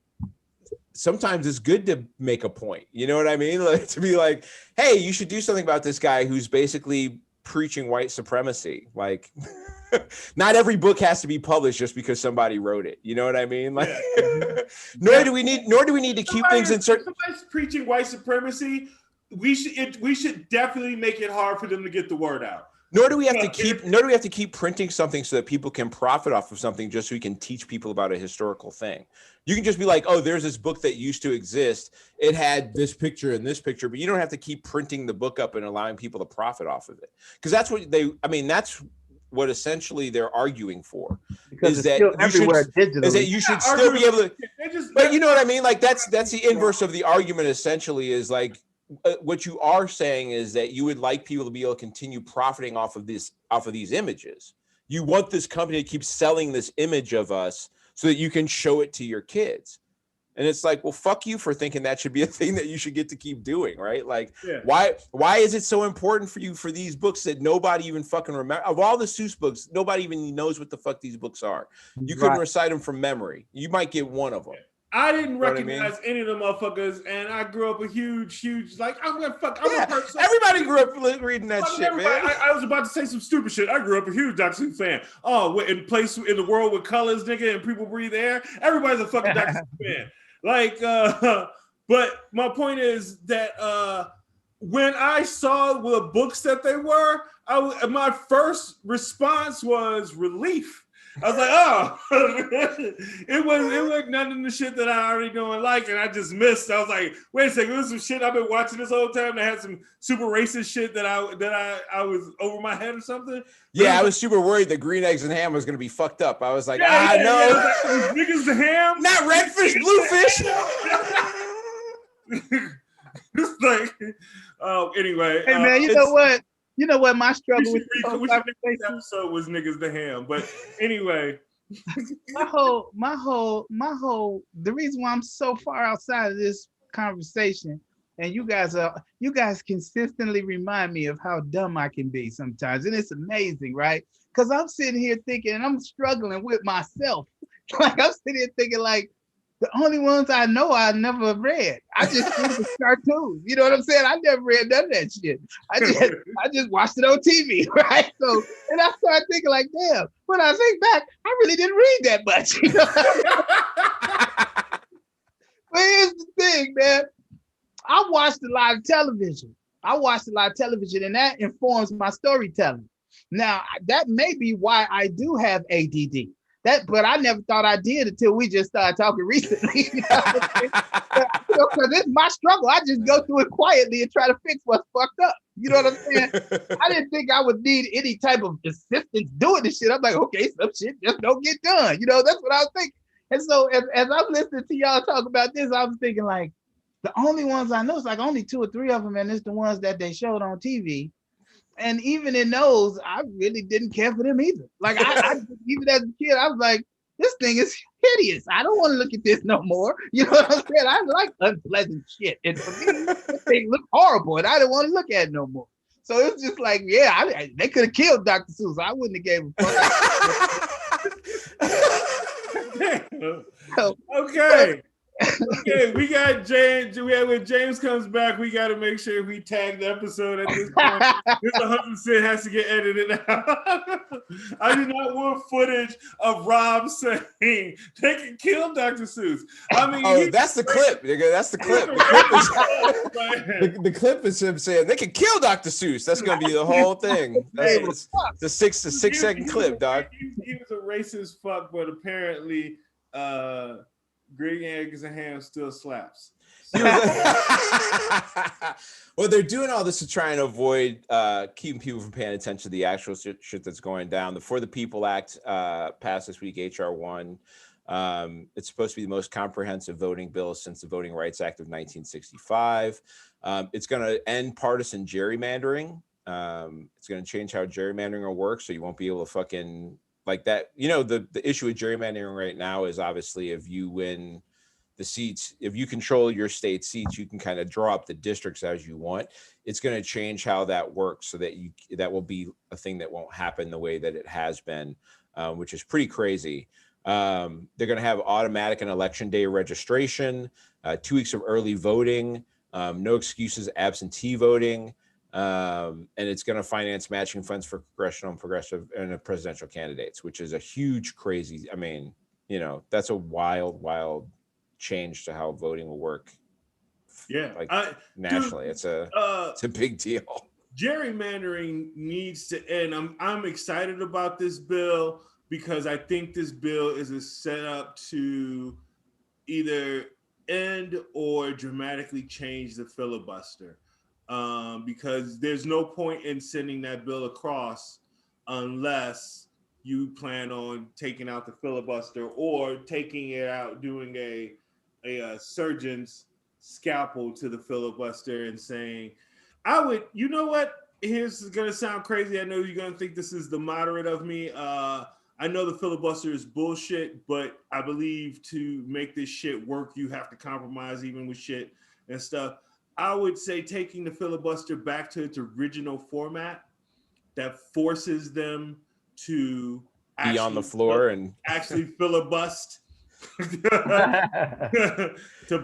sometimes it's good to make a point, you know what I mean? Like, to be like, hey, you should do something about this guy who's basically preaching white supremacy. Like, not every book has to be published just because somebody wrote it, you know what I mean? Like, nor do we need to keep things in certain. Somebody's preaching white supremacy. We should definitely make it hard for them to get the word out. Nor do we have to keep printing something so that people can profit off of something just so we can teach people about a historical thing. You can just be like, oh, there's this book that used to exist. It had this picture and this picture, but you don't have to keep printing the book up and allowing people to profit off of it. Because that's what essentially they're arguing for. Because it's still everywhere digitally. Is that you should still be able to, but you know what I mean? Like, that's the inverse of the argument essentially, is like, what you are saying is that you would like people to be able to continue profiting off of these images. You want this company to keep selling this image of us so that you can show it to your kids. And it's like, well, fuck you for thinking that should be a thing that you should get to keep doing, right? Like, why is it so important for you for these books that nobody even fucking remember? Of all the Seuss books, nobody even knows what the fuck these books are. You couldn't recite them from memory. You might get one of them. I didn't recognize any of the motherfuckers, and I grew up a huge, like, I'm a person. Everybody grew up reading that shit, man. I was about to say some stupid shit. I grew up a huge Dr. Seuss fan. Oh, in the world with colors, nigga, and people breathe air. Everybody's a fucking Dr. Seuss fan. Like, but my point is that when I saw the books that they were, my first response was relief. I was like, oh, it was none of the shit that I already know and like, and I just missed. I was like, wait a second, this is some shit I've been watching this whole time that had some super racist shit that I was over my head or something. Yeah, I was super worried that green eggs and ham was gonna be fucked up. I was like, no, like, niggas the ham, not redfish, bluefish. It's like, anyway. Hey man, you know what my struggle with this episode was niggas the ham, but anyway. the reason why I'm so far outside of this conversation, and you guys consistently remind me of how dumb I can be sometimes, and it's amazing, right? Because I'm sitting here thinking, and I'm struggling with myself. Like, I'm sitting here thinking, like, the only ones I know I never read. I just read the cartoons. You know what I'm saying? I never read none of that shit. I just watched it on TV, right? So, and I started thinking, like, damn, when I think back, I really didn't read that much. You know? But here's the thing, man. I watched a lot of television. And that informs my storytelling. Now, that may be why I do have ADD. But I never thought I did until we just started talking recently. Because it's my struggle. I just go through it quietly and try to fix what's fucked up. You know what I'm saying? I didn't think I would need any type of assistance doing this shit. I'm like, okay, some shit just don't get done. You know, that's what I was thinking. And so as I'm listening to y'all talk about this, I was thinking, like, the only ones I know is like only 2 or 3 of them, and it's the ones that they showed on TV. And even in those, I really didn't care for them either. Like, I even as a kid, I was like, this thing is hideous. I don't want to look at this no more. You know what I'm saying? I like unpleasant shit. And for me, this thing looked horrible, and I didn't want to look at it no more. So it was just like, yeah, they could have killed Dr. Seuss. I wouldn't have gave a fuck. Okay. Okay, we got James. When James comes back, we got to make sure we tag the episode at this point. This 100% has to get edited out. I do not want footage of Rob saying they can kill Dr. Seuss. I mean, that's the clip, nigga. That's the clip. The clip is him saying they can kill Dr. Seuss. That's gonna be the whole thing. It's a 6-second clip, dog. He was a racist fuck, but apparently, green eggs and ham still slaps. Well, they're doing all this to try and avoid keeping people from paying attention to the actual shit that's going down. The For the People Act passed this week, HR 1. It's supposed to be the most comprehensive voting bill since the Voting Rights Act of 1965. It's going to end partisan gerrymandering. It's going to change how gerrymandering will work, so you won't be able to fucking like that. You know, the issue with gerrymandering right now is obviously if you win the seats, if you control your state seats, you can kind of draw up the districts as you want. It's going to change how that works so that that will be a thing that won't happen the way that it has been, which is pretty crazy. They're going to have automatic and election day registration, 2 weeks of early voting, no excuses, absentee voting, and it's going to finance matching funds for congressional and progressive and presidential candidates, which is a huge, crazy. I mean, you know, that's a wild change to how voting will work. Yeah, like nationally, it's a big deal. Gerrymandering needs to end. I'm excited about this bill because I think this bill is a setup to either end or dramatically change the filibuster. Because there's no point in sending that bill across unless you plan on taking out the filibuster or taking it out, doing a surgeon's scalpel to the filibuster and saying, you know what? Here's going to sound crazy. I know you're going to think this is the moderate of me. I know the filibuster is bullshit, but I believe to make this shit work, you have to compromise even with shit and stuff. I would say taking the filibuster back to its original format that forces them to be on the floor and actually filibust. To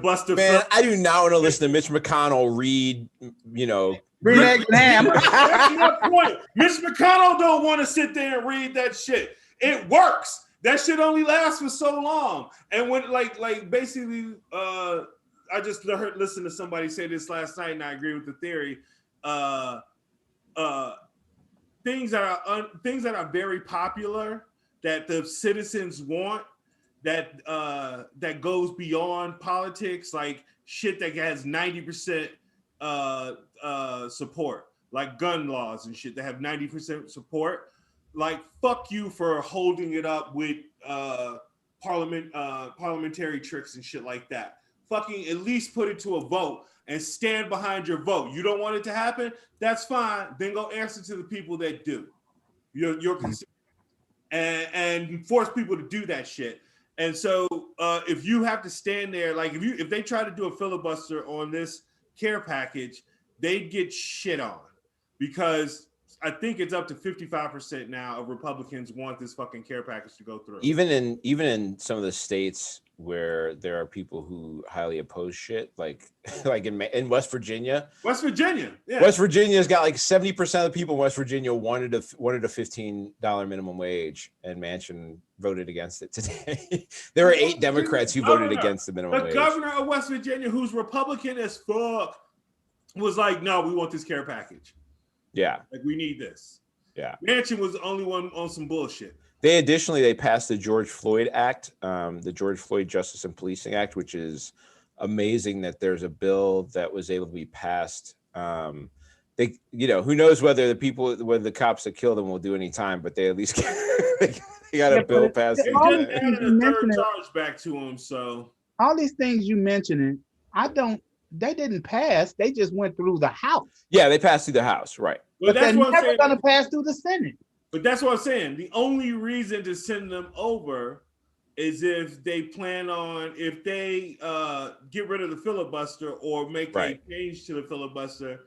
bust a man, I do not want to listen to Mitch McConnell read, you know, bring that ham. That's my point. Mitch McConnell don't want to sit there and read that shit. It works. That shit only lasts for so long. And when like basically, I just listened to somebody say this last night, and I agree with the theory. Things that are very popular that the citizens want, that goes beyond politics, like shit that has 90% support, like gun laws and shit that have 90% support. Like, fuck you for holding it up with parliamentary tricks and shit like that. Fucking at least put it to a vote and stand behind your vote. You don't want it to happen? That's fine. Then go answer to the people that do. Your and force people to do that shit. And so if you have to stand there, like if they try to do a filibuster on this care package, they'd get shit on, because I think it's up to 55% now of Republicans want this fucking care package to go through. Even in some of the states where there are people who highly oppose shit, like in West Virginia. West Virginia, yeah. West Virginia's got like 70% of the people in West Virginia wanted a $15 minimum wage, and Manchin voted against it today. There were 8 Democrats who voted against the minimum wage. The governor of West Virginia, who's Republican as fuck, was like, "No, we want this care package. Yeah, like we need this." Yeah, Manchin was the only one on some bullshit. They passed the George Floyd Act, the George Floyd Justice and Policing Act, which is amazing that there's a bill that was able to be passed. They, you know, who knows whether the cops that killed him will do any time, but they at least they got a bill passed. They just added a third charge back to him. So all these things you mentioning, they didn't pass. They just went through the House. Yeah, they passed through the House, right? Well, but they're never going to pass through the Senate. But that's what I'm saying. The only reason to send them over is if they plan on, if they get rid of the filibuster or make a change to the filibuster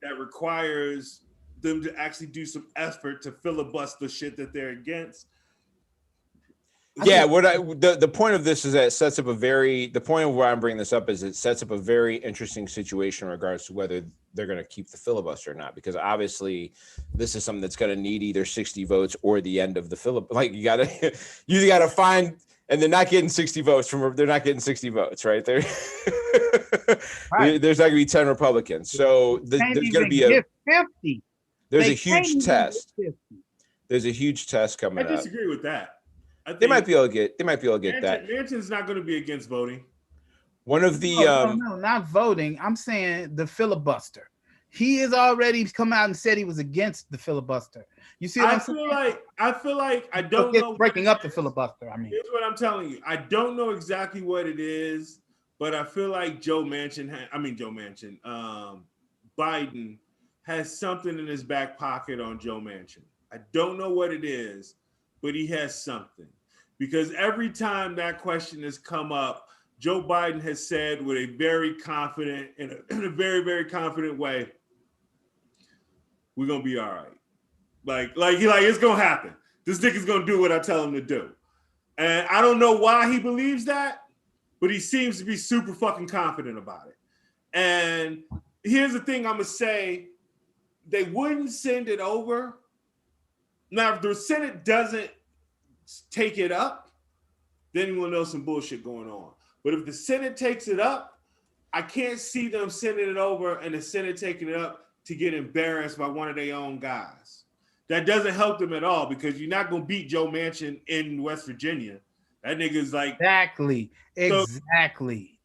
that requires them to actually do some effort to filibuster shit that they're against. Yeah, the point of this is that it sets up the point of why I'm bringing this up is it sets up a very interesting situation in regards to whether they're going to keep the filibuster or not, because obviously this is something that's going to need either 60 votes or the end of the filibuster. Like you got to find, and they're not getting 60 votes they're not getting 60 votes, right? There's not going to be 10 Republicans. So there's going to be 50. There's a huge test. There's a huge test coming up. I disagree with that. They might be able to get that. Manchin's not going to be against voting. One of the no, not voting. I'm saying the filibuster. he has already come out and said he was against the filibuster. You see what I'm saying? I feel like I don't know breaking up the filibuster. I mean, here's what I'm telling you. I don't know exactly what it is, but I feel like Biden has something in his back pocket on Joe Manchin. I don't know what it is, but he has something. Because every time that question has come up, Joe Biden has said with a very confident, in a very, very confident way, we're gonna be all right. Like it's gonna happen. This nigga's gonna do what I tell him to do. And I don't know why he believes that, but he seems to be super fucking confident about it. And here's the thing I'm gonna say: they wouldn't send it over. Now, if the Senate doesn't take it up, then we'll know some bullshit going on. But if the Senate takes it up, I can't see them sending it over and the Senate taking it up to get embarrassed by one of their own guys. That doesn't help them at all because you're not going to beat Joe Manchin in West Virginia. That nigga's like exactly.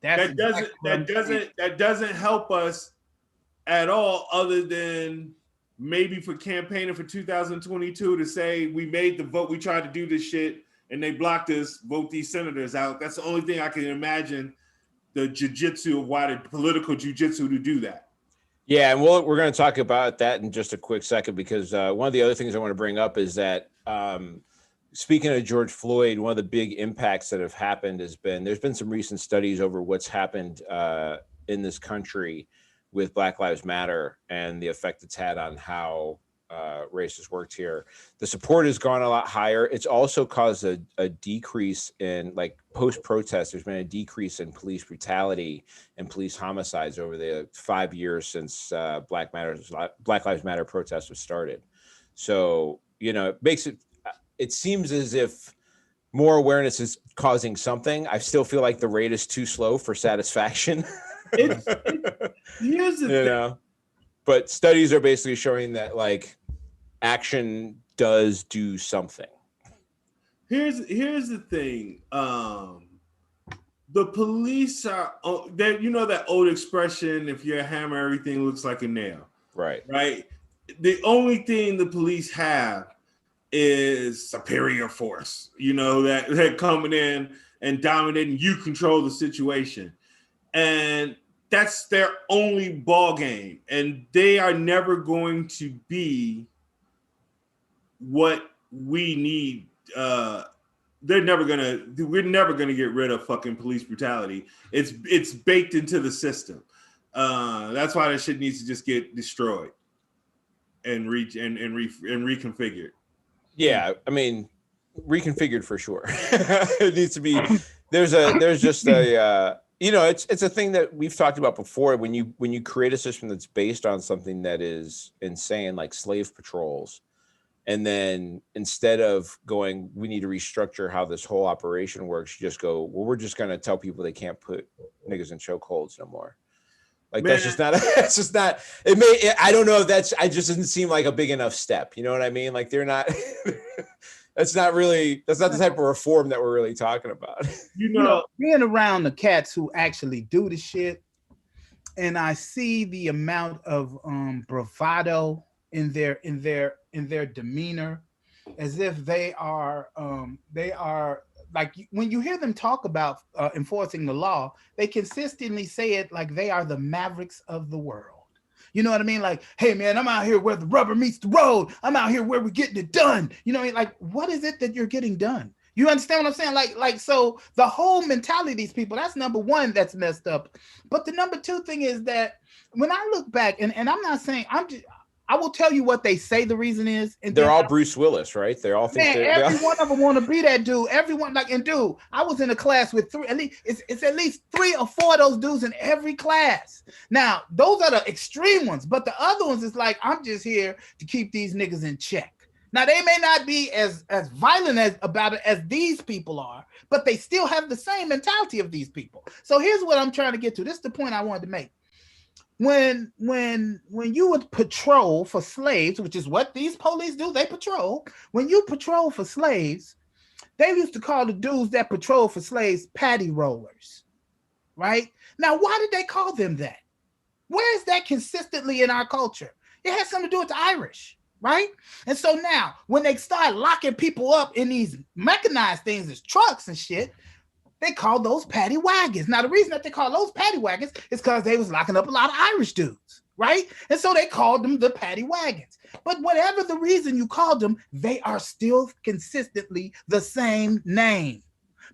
That doesn't help us at all, other than maybe for campaigning for 2022 to say we made the vote, we tried to do this shit, and they blocked us, vote these senators out. That's the only thing I can imagine the jiu-jitsu of why the political jiu-jitsu to do that. Yeah, and we're going to talk about that in just a quick second because one of the other things I want to bring up is that speaking of George Floyd, one of the big impacts that have happened there's been some recent studies over what's happened in this country with Black Lives Matter and the effect it's had on how race has worked here. The support has gone a lot higher. It's also caused a decrease in, like, post-protest. There's been a decrease in police brutality and police homicides over the 5 years since Black Lives Matter protests was started. So, it seems as if more awareness is causing something. I still feel like the rate is too slow for satisfaction. Here's the thing. But studies are basically showing that, like, action does do something. Here's the thing. The police are that, that old expression, if you're a hammer, everything looks like a nail. Right. The only thing the police have is superior force, that coming in and dominating. You control the situation. And that's their only ball game. And they are never going to be what we need. We're never gonna get rid of fucking police brutality. It's baked into the system. That's why that shit needs to just get destroyed and reconfigured. Yeah, I mean, reconfigured for sure. It needs to be. There's just a it's a thing that we've talked about before. When you create a system that's based on something that is insane, like slave patrols, and then instead of going, we need to restructure how this whole operation works, you just go, well, we're just going to tell people they can't put niggas in chokeholds no more. Like, man, that's just not, I don't know if it just doesn't seem like a big enough step. You know what I mean? Like, they're not, that's not the type of reform that we're really talking about. Being around the cats who actually do the shit, and I see the amount of bravado in their demeanor, as if they are like, when you hear them talk about enforcing the law, they consistently say it like they are the mavericks of the world. You know what I mean? Like, hey man, I'm out here where the rubber meets the road. I'm out here where we're getting it done. You know what I mean? Like, what is it that you're getting done? You understand what I'm saying? Like, so the whole mentality of these people, that's number one, that's messed up. But the number two thing is that when I look back, and I'm not saying, I will tell you what they say the reason is. And they're all Bruce Willis, right? They all think every one of them want to be that dude. Everyone, dude, I was in a class with it's at least 3 or 4 of those dudes in every class. Now, those are the extreme ones, but the other ones is like, I'm just here to keep these niggas in check. Now, they may not be as violent about it as these people are, but they still have the same mentality of these people. So here's what I'm trying to get to. This is the point I wanted to make. When you would patrol for slaves, which is what these police do, they patrol. When you patrol for slaves, they used to call the dudes that patrol for slaves patty rollers, right? Now, why did they call them that? Where is that consistently in our culture? It has something to do with the Irish, right? And so now when they start locking people up in these mechanized things as trucks and shit, they call those paddy wagons. Now, the reason that they call those paddy wagons is because they was locking up a lot of Irish dudes, right? And so they called them the paddy wagons. But whatever the reason you called them, they are still consistently the same name,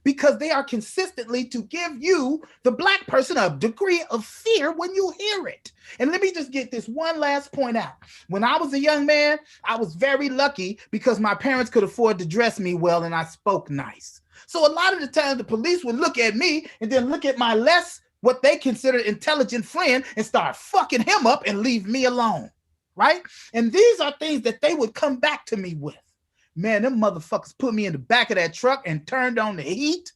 because they are consistently to give you, the black person, a degree of fear when you hear it. And let me just get this one last point out. When I was a young man, I was very lucky because my parents could afford to dress me well and I spoke nice. So a lot of the time the police would look at me and then look at my less, what they considered intelligent friend, and start fucking him up and leave me alone, right? And these are things that they would come back to me with. Man, them motherfuckers put me in the back of that truck and turned on the heat,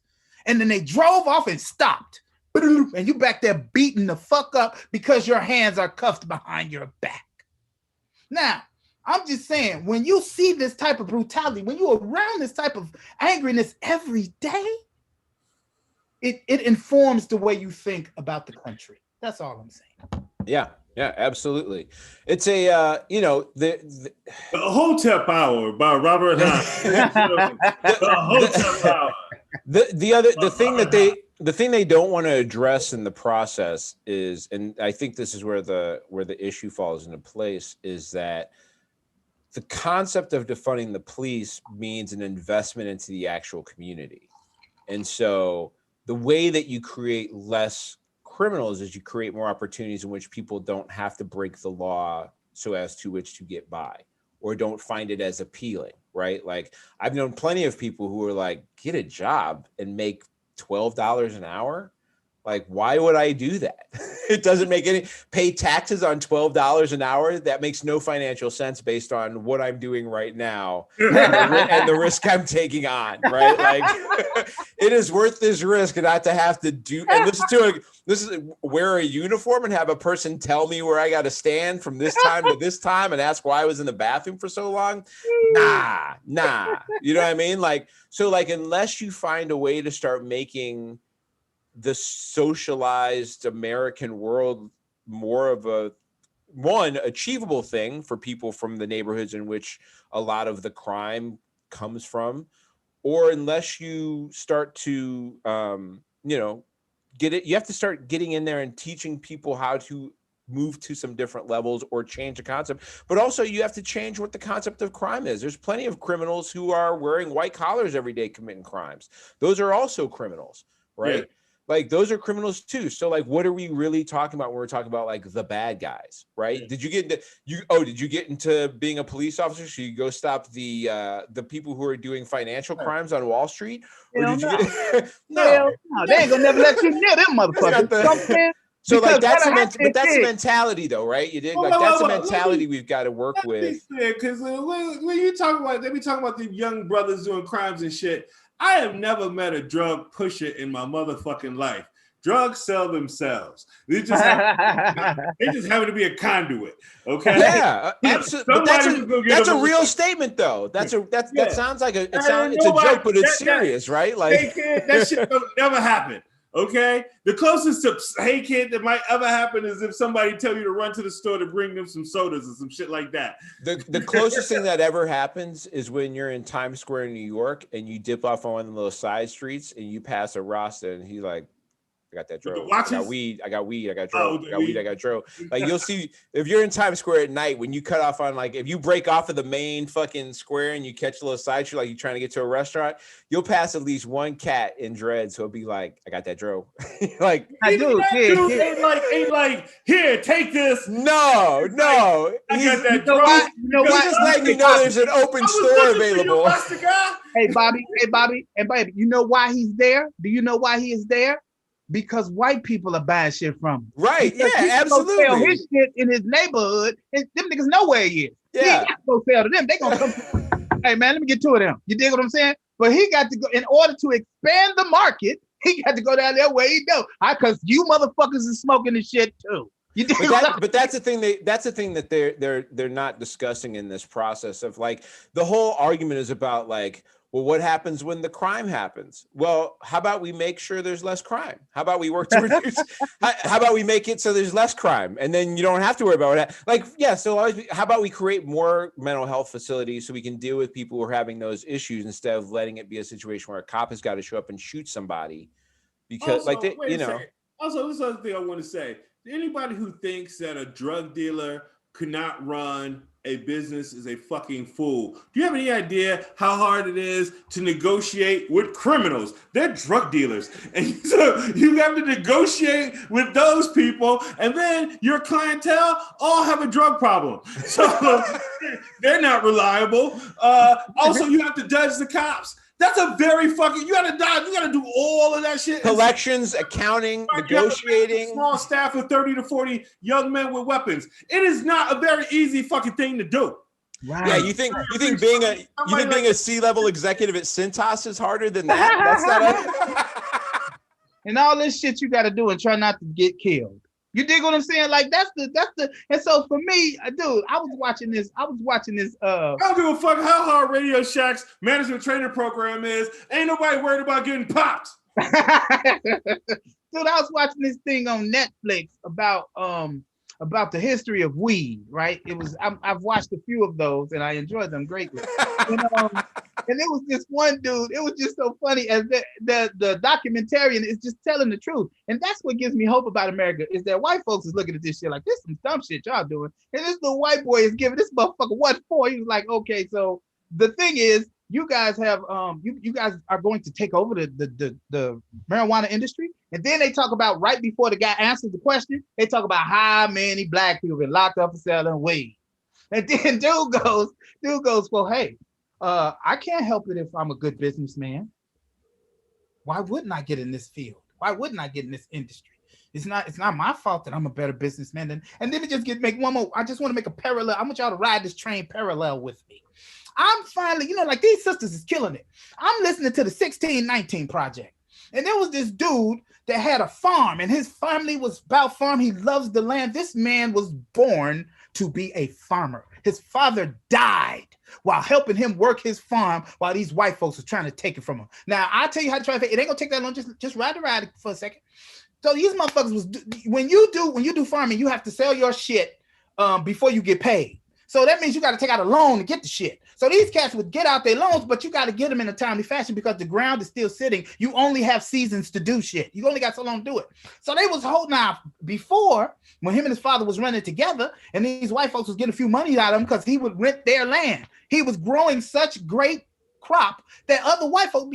and then they drove off and stopped. And you back there beating the fuck up because your hands are cuffed behind your back. Now, I'm just saying, when you see this type of brutality, when you're around this type of angriness every day, it informs the way you think about the country. That's all I'm saying. Yeah, absolutely. It's a the Hotep Hour by Robert Hahn. The Hotep Hour. The thing they don't want to address in the process is, and I think this is where the issue falls into place, is that the concept of defunding the police means an investment into the actual community. And so the way that you create less criminals is you create more opportunities in which people don't have to break the law so as to which to get by, or don't find it as appealing, right? Like, I've known plenty of people who are like, get a job and make $12 an hour. Like, why would I do that? It doesn't make any, pay taxes on $12 an hour. That makes no financial sense based on what I'm doing right now and the risk I'm taking on, right? Like, it is worth this risk not to have to do, and wear a uniform and have a person tell me where I got to stand from this time to this time and ask why I was in the bathroom for so long. Nah. You know what I mean? Like, so like, unless you find a way to start making the socialized American world more of a achievable thing for people from the neighborhoods in which a lot of the crime comes from, or unless you start to get it, you have to start getting in there and teaching people how to move to some different levels or change the concept. But also you have to change what the concept of crime is. There's plenty of criminals who are wearing white collars every day committing crimes. Those are also criminals, right? Yeah. Like, those are criminals too. So like, what are we really talking about when we're talking about like the bad guys, right? Yeah. Did you get into being a police officer so you go stop the people who are doing financial crimes on Wall Street? Or did you get no, they ain't gonna never let you near them motherfuckers. So like, that's the mentality though, right? You did, like, that's a mentality we've got to work with. Because when you talk about, they be talking about the young brothers doing crimes and shit. I have never met a drug pusher in my motherfucking life. Drugs sell themselves. They just happen to be a conduit. Okay. Yeah, absolutely. But that's a real statement, though. That sounds like it's a joke, but it's serious, right? Like, hey kid, that shit never happened. Okay, the closest to "hey kid" that might ever happen is if somebody tell you to run to the store to bring them some sodas or some shit like that. The closest thing that ever happens is when you're in Times Square in New York and you dip off on one of the little side streets and you pass a Rasta and he's like, I got that dro. I got weed. I got dro. I got weed. I got dro. Like, you'll see if you're in Times Square at night, when you cut off on, like, if you break off of the main fucking square and you catch a little side street, like you're trying to get to a restaurant, you'll pass at least one cat in dreads who'll be like, I got that dro. Like, I do. Ain't like, here, take this. No. I got that dro. He's just letting you know there's an open store available. Hey, Bobby. You know why he's there? Do you know why he is there? Because white people are buying shit from him. Right, because yeah, absolutely. Sell his shit in his neighborhood, and them niggas know where he is. Yeah. He ain't got to go sell to them. They gonna come. Hey man, let me get two of them. You dig what I'm saying? But he got to go, in order to expand the market, he got to go down there where he go. Because you motherfuckers is smoking the shit too. But that's the thing. That's the thing that they're not discussing in this process of, like, the whole argument is about, like, Well, what happens when the crime happens? Well, how about we make sure there's less crime? How about we work to reduce? How about we make it so there's less crime, and then you don't have to worry about it. Like, yeah. So how about we create more mental health facilities so we can deal with people who are having those issues instead of letting it be a situation where a cop has got to show up and shoot somebody because, also, wait a second. Also, this other thing I want to say: anybody who thinks that a drug dealer could not run a business is a fucking fool. Do you have any idea how hard it is to negotiate with criminals? They're drug dealers. And so you have to negotiate with those people, and then your clientele all have a drug problem. So they're not reliable. Also, you have to judge the cops. That's a very fucking, you gotta do all of that shit. Collections, accounting, negotiating. Small staff of 30 to 40 young men with weapons. It is not a very easy fucking thing to do. Right. Yeah, you think being a C-level executive at Cintas is harder than that? That's not and all this shit you gotta do and try not to get killed. You dig what I'm saying? Like that's the and so for me, dude, I was watching this. I don't give a fuck how hard Radio Shack's management training program is. Ain't nobody worried about getting popped. Dude, I was watching this thing on Netflix about the history of weed, right? I've watched a few of those and I enjoyed them greatly. And it was this one dude, it was just so funny as the documentarian is just telling the truth. And that's what gives me hope about America is that white folks is looking at this shit like, this is some dumb shit y'all doing. And this little white boy is giving this motherfucker what for? He was like, okay, so the thing is, you guys have you guys are going to take over the marijuana industry. And then they talk about right before the guy answers the question, they talk about how many black people been locked up for selling weed. And then dude goes, well, hey, I can't help it if I'm a good businessman. Why wouldn't I get in this field? Why wouldn't I get in this industry? It's not my fault that I'm a better businessman than. And then it just make one more. I just want to make a parallel. I want y'all to ride this train parallel with me. I'm finally, like these sisters is killing it. I'm listening to the 1619 Project. And there was this dude that had a farm and his family was about farm. He loves the land. This man was born to be a farmer. His father died while helping him work his farm while these white folks are trying to take it from him. Now, I'll tell you how to try to, it ain't gonna take that long. Just ride it for a second. So these motherfuckers when you do farming, you have to sell your shit before you get paid. So that means you got to take out a loan to get the shit. So these cats would get out their loans, but you got to get them in a timely fashion because the ground is still sitting. You only have seasons to do shit. You only got so long to do it. So they was holding out before when him and his father was running together and these white folks was getting a few money out of him because he would rent their land. He was growing such great crop that other white folks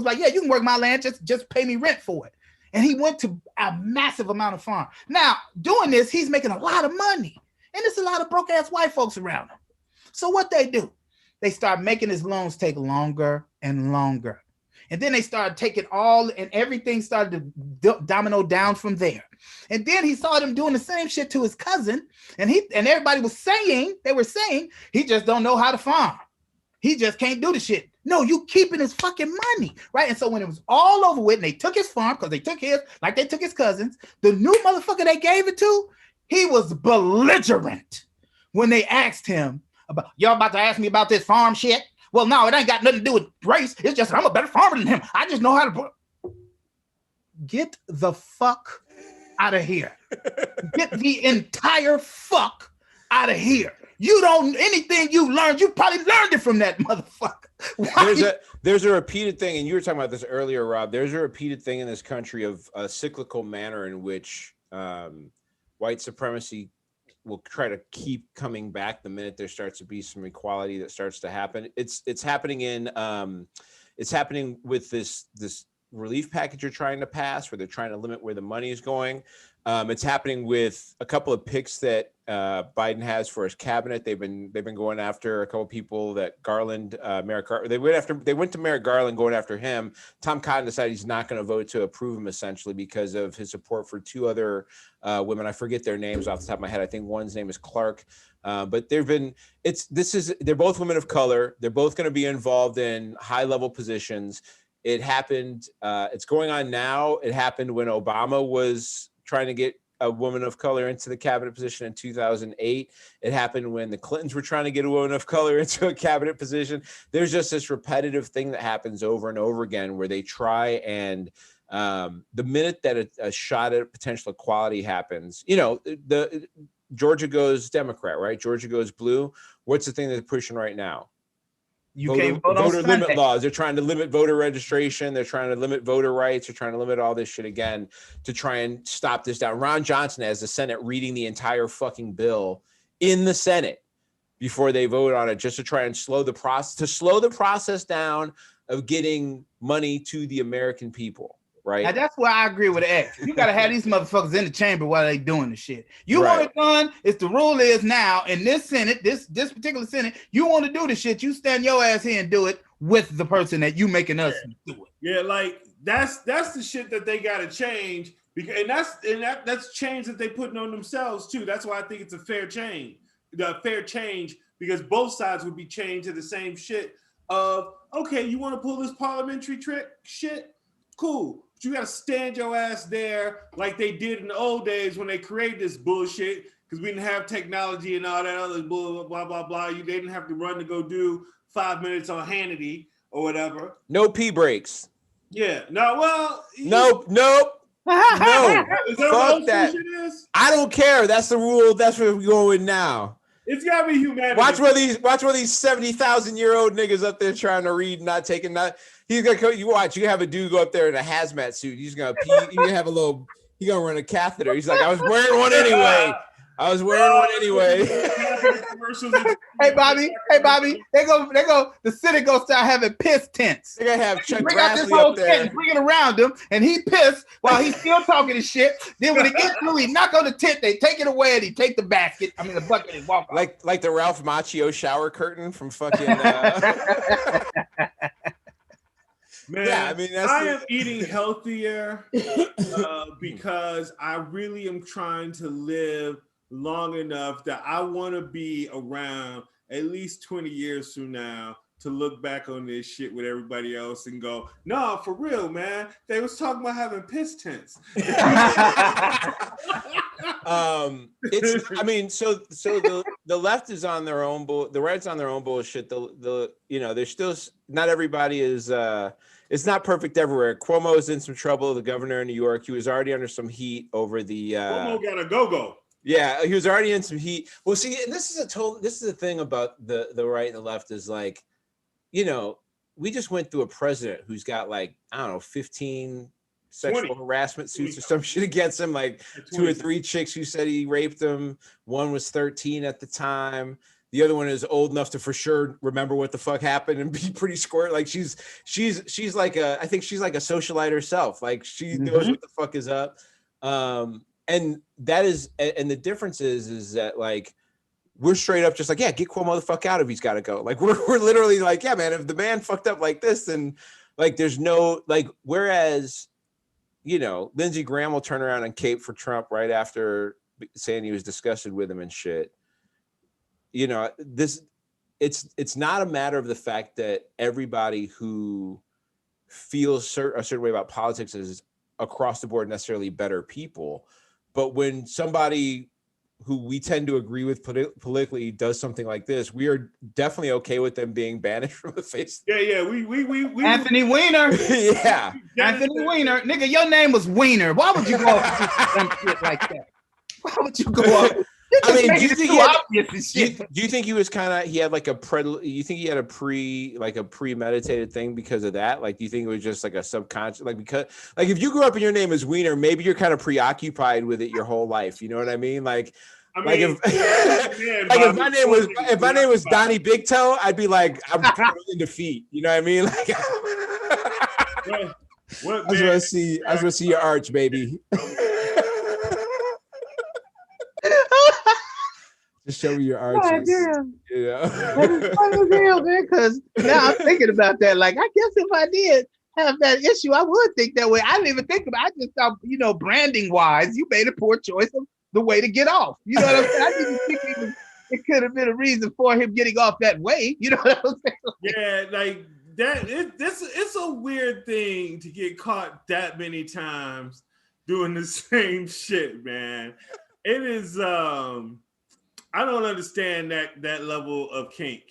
like, yeah, you can work my land, just pay me rent for it. And he went to a massive amount of farm. Now, doing this, he's making a lot of money. And there's a lot of broke ass white folks around him. So what they do, they start making his loans take longer and longer. And then they started taking and everything started to domino down from there. And then he saw them doing the same shit to his cousin. And everybody was saying, he just don't know how to farm. He just can't do the shit. No, you keeping his fucking money, right? And so when it was all over with and they took his farm, because they took his, like they took his cousins, the new motherfucker they gave it to, he was belligerent when they asked him about, y'all about to ask me about this farm shit? Well, no, it ain't got nothing to do with race. It's just I'm a better farmer than him. I just know how to get the fuck out of here. Get the entire fuck out of here. You don't, anything you learned, you probably learned it from that motherfucker. There's a repeated thing, and you were talking about this earlier, Rob. There's a repeated thing in this country of a cyclical manner in which white supremacy will try to keep coming back the minute there starts to be some equality that starts to happen. It's happening with this relief package you're trying to pass, where they're trying to limit where the money is going. It's happening with a couple of picks that Biden has for his cabinet. They've been going after a couple of people that Garland, Merrick Garland. They went to Merrick Garland going after him. Tom Cotton decided he's not going to vote to approve him, essentially because of his support for two other women. I forget their names off the top of my head. I think one's name is Clark. But they're both women of color. They're both going to be involved in high level positions. It happened. It's going on now. It happened when Obama was trying to get a woman of color into the cabinet position in 2008. It happened when the Clintons were trying to get a woman of color into a cabinet position. There's just this repetitive thing that happens over and over again where they try and the minute that a shot at potential equality happens, the Georgia goes Democrat, right? Georgia goes blue. What's the thing that they're pushing right now? You can't vote on voter limit Sunday. laws. They're trying to limit voter registration. They're trying to limit voter rights. They're trying to limit all this shit again to try and stop this down. Ron Johnson has the Senate reading the entire fucking bill in the Senate before they vote on it, just to try and slow the process down of getting money to the American people. Right. Now that's where I agree with X. You gotta have these motherfuckers in the chamber while they doing the shit. You want it done. It's the rule is now in this Senate, this particular Senate. You want to do the shit. You stand your ass here and do it with the person that you making us do it. Yeah, like that's the shit that they gotta change because that's change that they putting on themselves too. That's why I think it's a fair change. The fair change because both sides would be chained to the same shit of okay, you want to pull this parliamentary trick shit? Cool. You got to stand your ass there like they did in the old days when they created this bullshit because we didn't have technology and all that other blah, blah, blah, blah. They didn't have to run to go do 5 minutes on Hannity or whatever. No pee breaks. Yeah. No, well. Nope. No. Is that Fuck that. Is? I don't care. That's the rule. That's what we're going with now. It's got to be humanity. Watch one of these 70,000-year-old niggas up there trying to read, not taking that. He's gonna go. You watch. You have a dude go up there in a hazmat suit. He's gonna pee. You gonna have a little. He's gonna run a catheter. He's like, I was wearing one anyway. Hey Bobby. They go. The city gonna start having piss tents. They're gonna have Chuck bring out this Grassley whole up there. tent, bring it around him, and he piss while he's still talking his shit. Then when he gets through, he knock on the tent. They take it away, and he take the basket. I mean the bucket and walk off. Like the Ralph Macchio shower curtain from fucking. Man, yeah, I mean, I am eating healthier because I really am trying to live long enough that I want to be around at least 20 years from now to look back on this shit with everybody else and go, no, for real, man. They was talking about having piss tents. It's, I mean, so the left is on their own the right's on their own bullshit. There's still not everybody is it's not perfect everywhere. Cuomo is in some trouble, the governor in New York. He was already under some heat over the Cuomo got a go-go. Yeah, he was already in some heat. Well, see, and this is the thing about the right and the left is like, we just went through a president who's got 15 sexual harassment suits or some shit against him, like 2 or 3 chicks who said he raped them. One was 13 at the time. The other one is old enough to for sure remember what the fuck happened and be pretty squirt. Like she's like I think she's like a socialite herself. Like she knows what the fuck is up. And that is, and the difference is that like, we're straight up just like, yeah, get Cuomo the fuck out if he's got to go. Like we're literally like, yeah, man, if the man fucked up like this, then like, there's no, like, whereas, Lindsey Graham will turn around and cape for Trump right after saying he was disgusted with him and shit. It's not a matter of the fact that everybody who feels a certain way about politics is across the board necessarily better people. But when somebody who we tend to agree with politically does something like this, we are definitely okay with them being banished from the face. Yeah. We Anthony Weiner. Yeah. Anthony Weiner. Nigga, your name was Weiner. Why would you go up with some shit like that? Why would you go up? I mean, do you think he was he had like you think he had a premeditated thing because of that? Like, do you think it was just like a subconscious, like, because like if you grew up and your name is Wiener, maybe you're kind of preoccupied with it your whole life. You know what I mean? Like, if my name was Donnie Big Toe, I'd be like, I'm in defeat. You know what I mean? Like, I just want to see your arch, baby. Just show me your arches. It's funny as hell, man, because now I'm thinking about that. Like, I guess if I did have that issue, I would think that way. I didn't even think about it. I just thought, branding wise, you made a poor choice of the way to get off. You know what I'm saying? I didn't think it could have been a reason for him getting off that way. You know what I'm saying? Yeah, like that. It's a weird thing to get caught that many times doing the same shit, man. It is I don't understand that level of kink.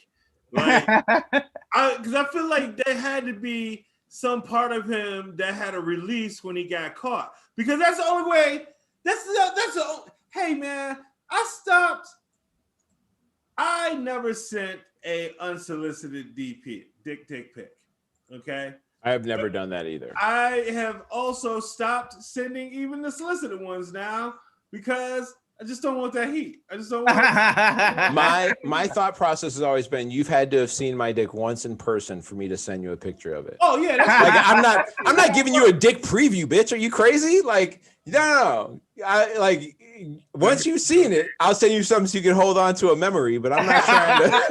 Like because I feel like there had to be some part of him that had a release when he got caught. Because that's the only way. Hey man, I never sent a unsolicited dick pic. Okay. I have never done that either. I have also stopped sending even the solicited ones now because I just don't want that heat. I just don't want my thought process has always been you've had to have seen my dick once in person for me to send you a picture of it. Oh yeah, like I'm not giving you a dick preview, bitch. Are you crazy? Like no. Once you've seen it, I'll send you something so you can hold on to a memory, but I'm not trying to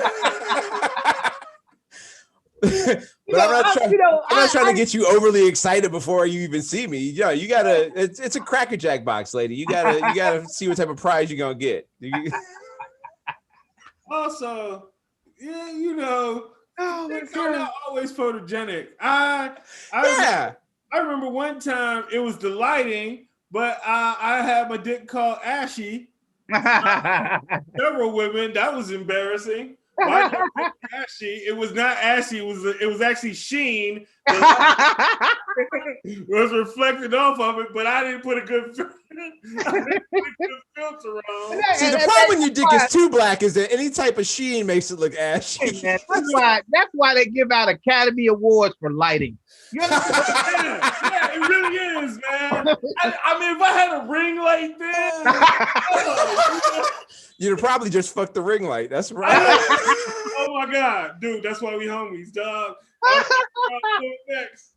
I'm not trying to get you overly excited before you even see me. You know, you gotta. It's a Cracker Jack box, lady. You gotta see what type of prize you're gonna get. Also, yeah, you know, they're not always photogenic. I remember one time it was the lighting, but I had my dick called Ashy. Several women. That was embarrassing. Ashy. It was not ashy. It was actually sheen. Was reflected off of it, but I didn't put a good filter on. See, the problem when your dick is too black is that any type of sheen makes it look ashy. Hey, man, that's why they give out Academy Awards for lighting. You yeah, it really is, man. I mean, if I had a ring like this, you'd probably just fuck the ring light. That's right. Oh my god, dude, that's why we homies, dog. Next,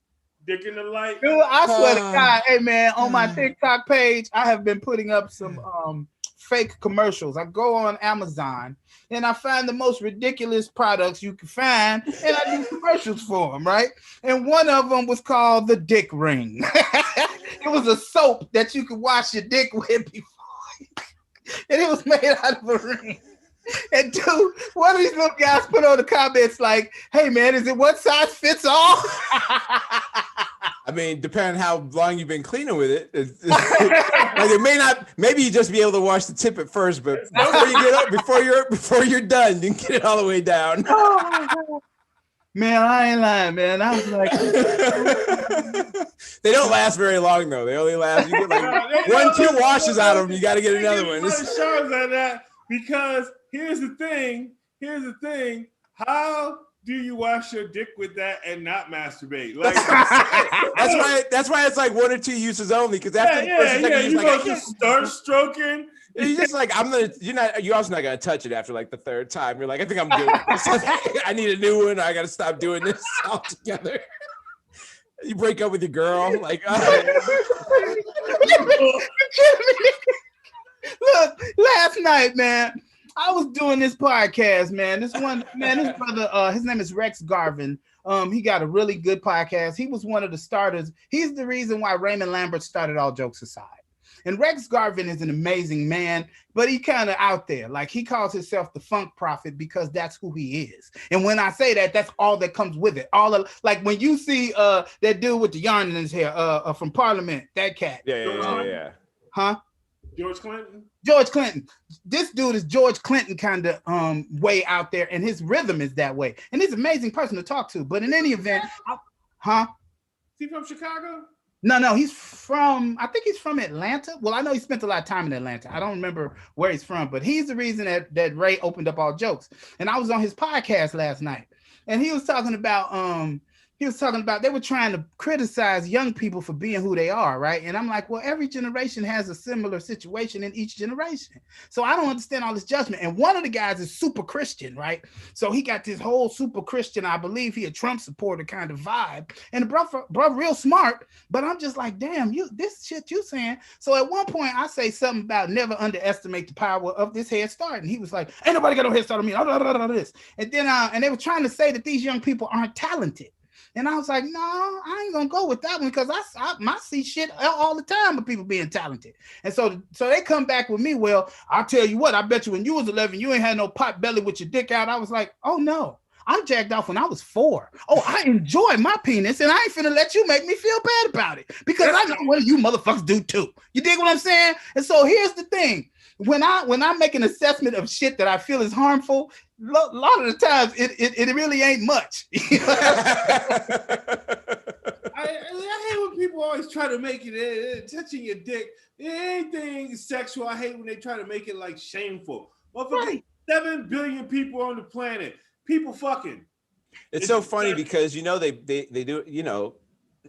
dick in the light. Dude, I swear to God, hey man, on my TikTok page, I have been putting up some fake commercials. I go on Amazon and I find the most ridiculous products you can find, and I do commercials for them, right? And one of them was called the Dick Ring. It was a soap that you could wash your dick with before, and it was made out of a ring. And dude, one of these little guys put on the comments like, "Hey man, is it one size fits all?" I mean, depending how long you've been cleaning with it, like it may not. Maybe you just be able to wash the tip at first, but before you get up, before you're done, you can get it all the way down. Oh, man, I ain't lying, man. I was like, they don't last very long though. They only last. You get like 1-2 washes out of them. You got to get another one. Shows at that because here's the thing. How do you wash your dick with that and not masturbate? Like that's why it's like 1 or 2 uses only. Because after the first second, you like, just start stroking. You're just like you're also not gonna touch it after like the third time. You're like, I think I'm good. I need a new one. I gotta stop doing this altogether. You break up with your girl, like. Look, last night, man, I was doing this podcast, man. This brother, his name is Rex Garvin. He got a really good podcast. He was one of the starters. He's the reason why Raymond Lambert started All Jokes Aside. And Rex Garvin is an amazing man, but he kind of out there. Like he calls himself the funk prophet because that's who he is. And when I say that, that's all that comes with it. Like when you see that dude with the yarn in his hair from Parliament, that cat. Yeah. Huh? George Clinton. This dude is George Clinton kind of way out there, and his rhythm is that way. And he's an amazing person to talk to. But in any event, Is he from Chicago? No, I think he's from Atlanta. Well, I know he spent a lot of time in Atlanta. I don't remember where he's from, but he's the reason that Ray opened up All Jokes. And I was on his podcast last night, and he was talking about they were trying to criticize young people for being who they are, right? And I'm like, well, every generation has a similar situation in each generation. So I don't understand all this judgment. And one of the guys is super Christian, right? So he got this whole super Christian, I believe he a Trump supporter kind of vibe. And the bro real smart, but I'm just like, damn, this shit you saying. So at one point I say something about never underestimate the power of this head start. And he was like, ain't nobody got no head start on me. This. And then and they were trying to say that these young people aren't talented. And I was like, no, I ain't gonna go with that one because I see shit all the time of people being talented. And so they come back with me. Well, I'll tell you what, I bet you when you was 11, you ain't had no pot belly with your dick out. I was like, oh no, I jacked off when I was 4. Oh, I enjoy my penis, and I ain't finna let you make me feel bad about it because I know what you motherfuckers do too. You dig what I'm saying? And so here's the thing: when I make an assessment of shit that I feel is harmful, a lot of the times it really ain't much. I hate when people always try to make it touching your dick. Anything sexual, I hate when they try to make it like shameful. Right. 7 billion people on the planet. People fucking. It's so funny because, you know, they do, you know,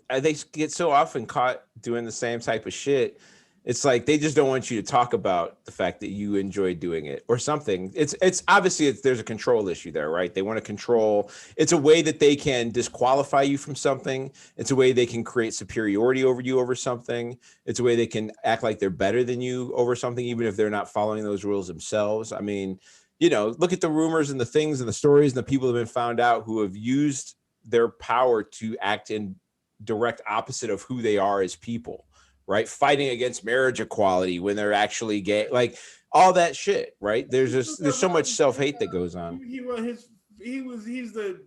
they get so often caught doing the same type of shit. It's like they just don't want you to talk about the fact that you enjoy doing it or something. It's obviously there's a control issue there, right? They want to control. It's a way that they can disqualify you from something. It's a way they can create superiority over you over something. It's a way they can act like they're better than you over something, even if they're not following those rules themselves. I mean, you know, look at the rumors and the things and the stories and the people that have been found out who have used their power to act in direct opposite of who they are as people. Right, fighting against marriage equality when they're actually gay, like all that shit. Right, there's so much self-hate that goes on. He's the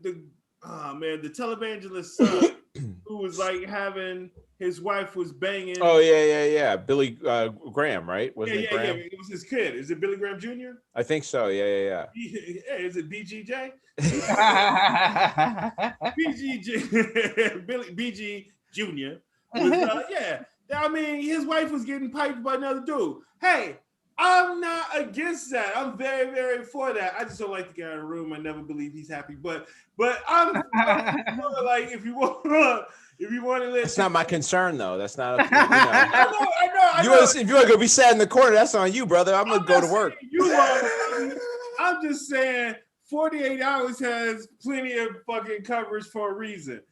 televangelist son who was like having his wife was banging. Oh yeah. Billy Graham, right? Wasn't it Graham? It was his kid. Is it Billy Graham Jr.? I think so. Yeah. Is it BGJ? BG Jr. was yeah. I mean, his wife was getting piped by another dude. Hey, I'm not against that. I'm very, very for that. I just don't like the guy in the room. I never believe he's happy. But I'm like, if you want to listen. That's not my concern, though. That's not. I know. If you want to go be sad in the corner, that's on you, brother. I'm gonna go to work. I'm just saying, 48 Hours has plenty of fucking coverage for a reason.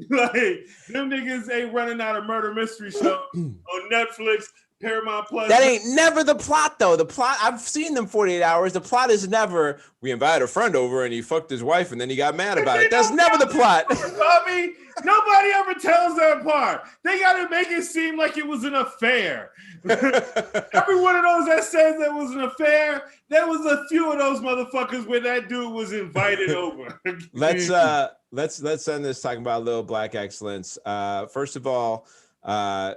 Like them niggas ain't running out of murder mystery show on Netflix, Paramount Plus. That ain't never the plot though. The plot, I've seen them 48 Hours. The plot is never we invited a friend over and he fucked his wife and then he got mad about it. That's never the plot. Bobby, nobody ever tells that part. They gotta make it seem like it was an affair. Every one of those that says that was an affair, there was a few of those motherfuckers where that dude was invited over. Let's end this talking about little black excellence. First of all,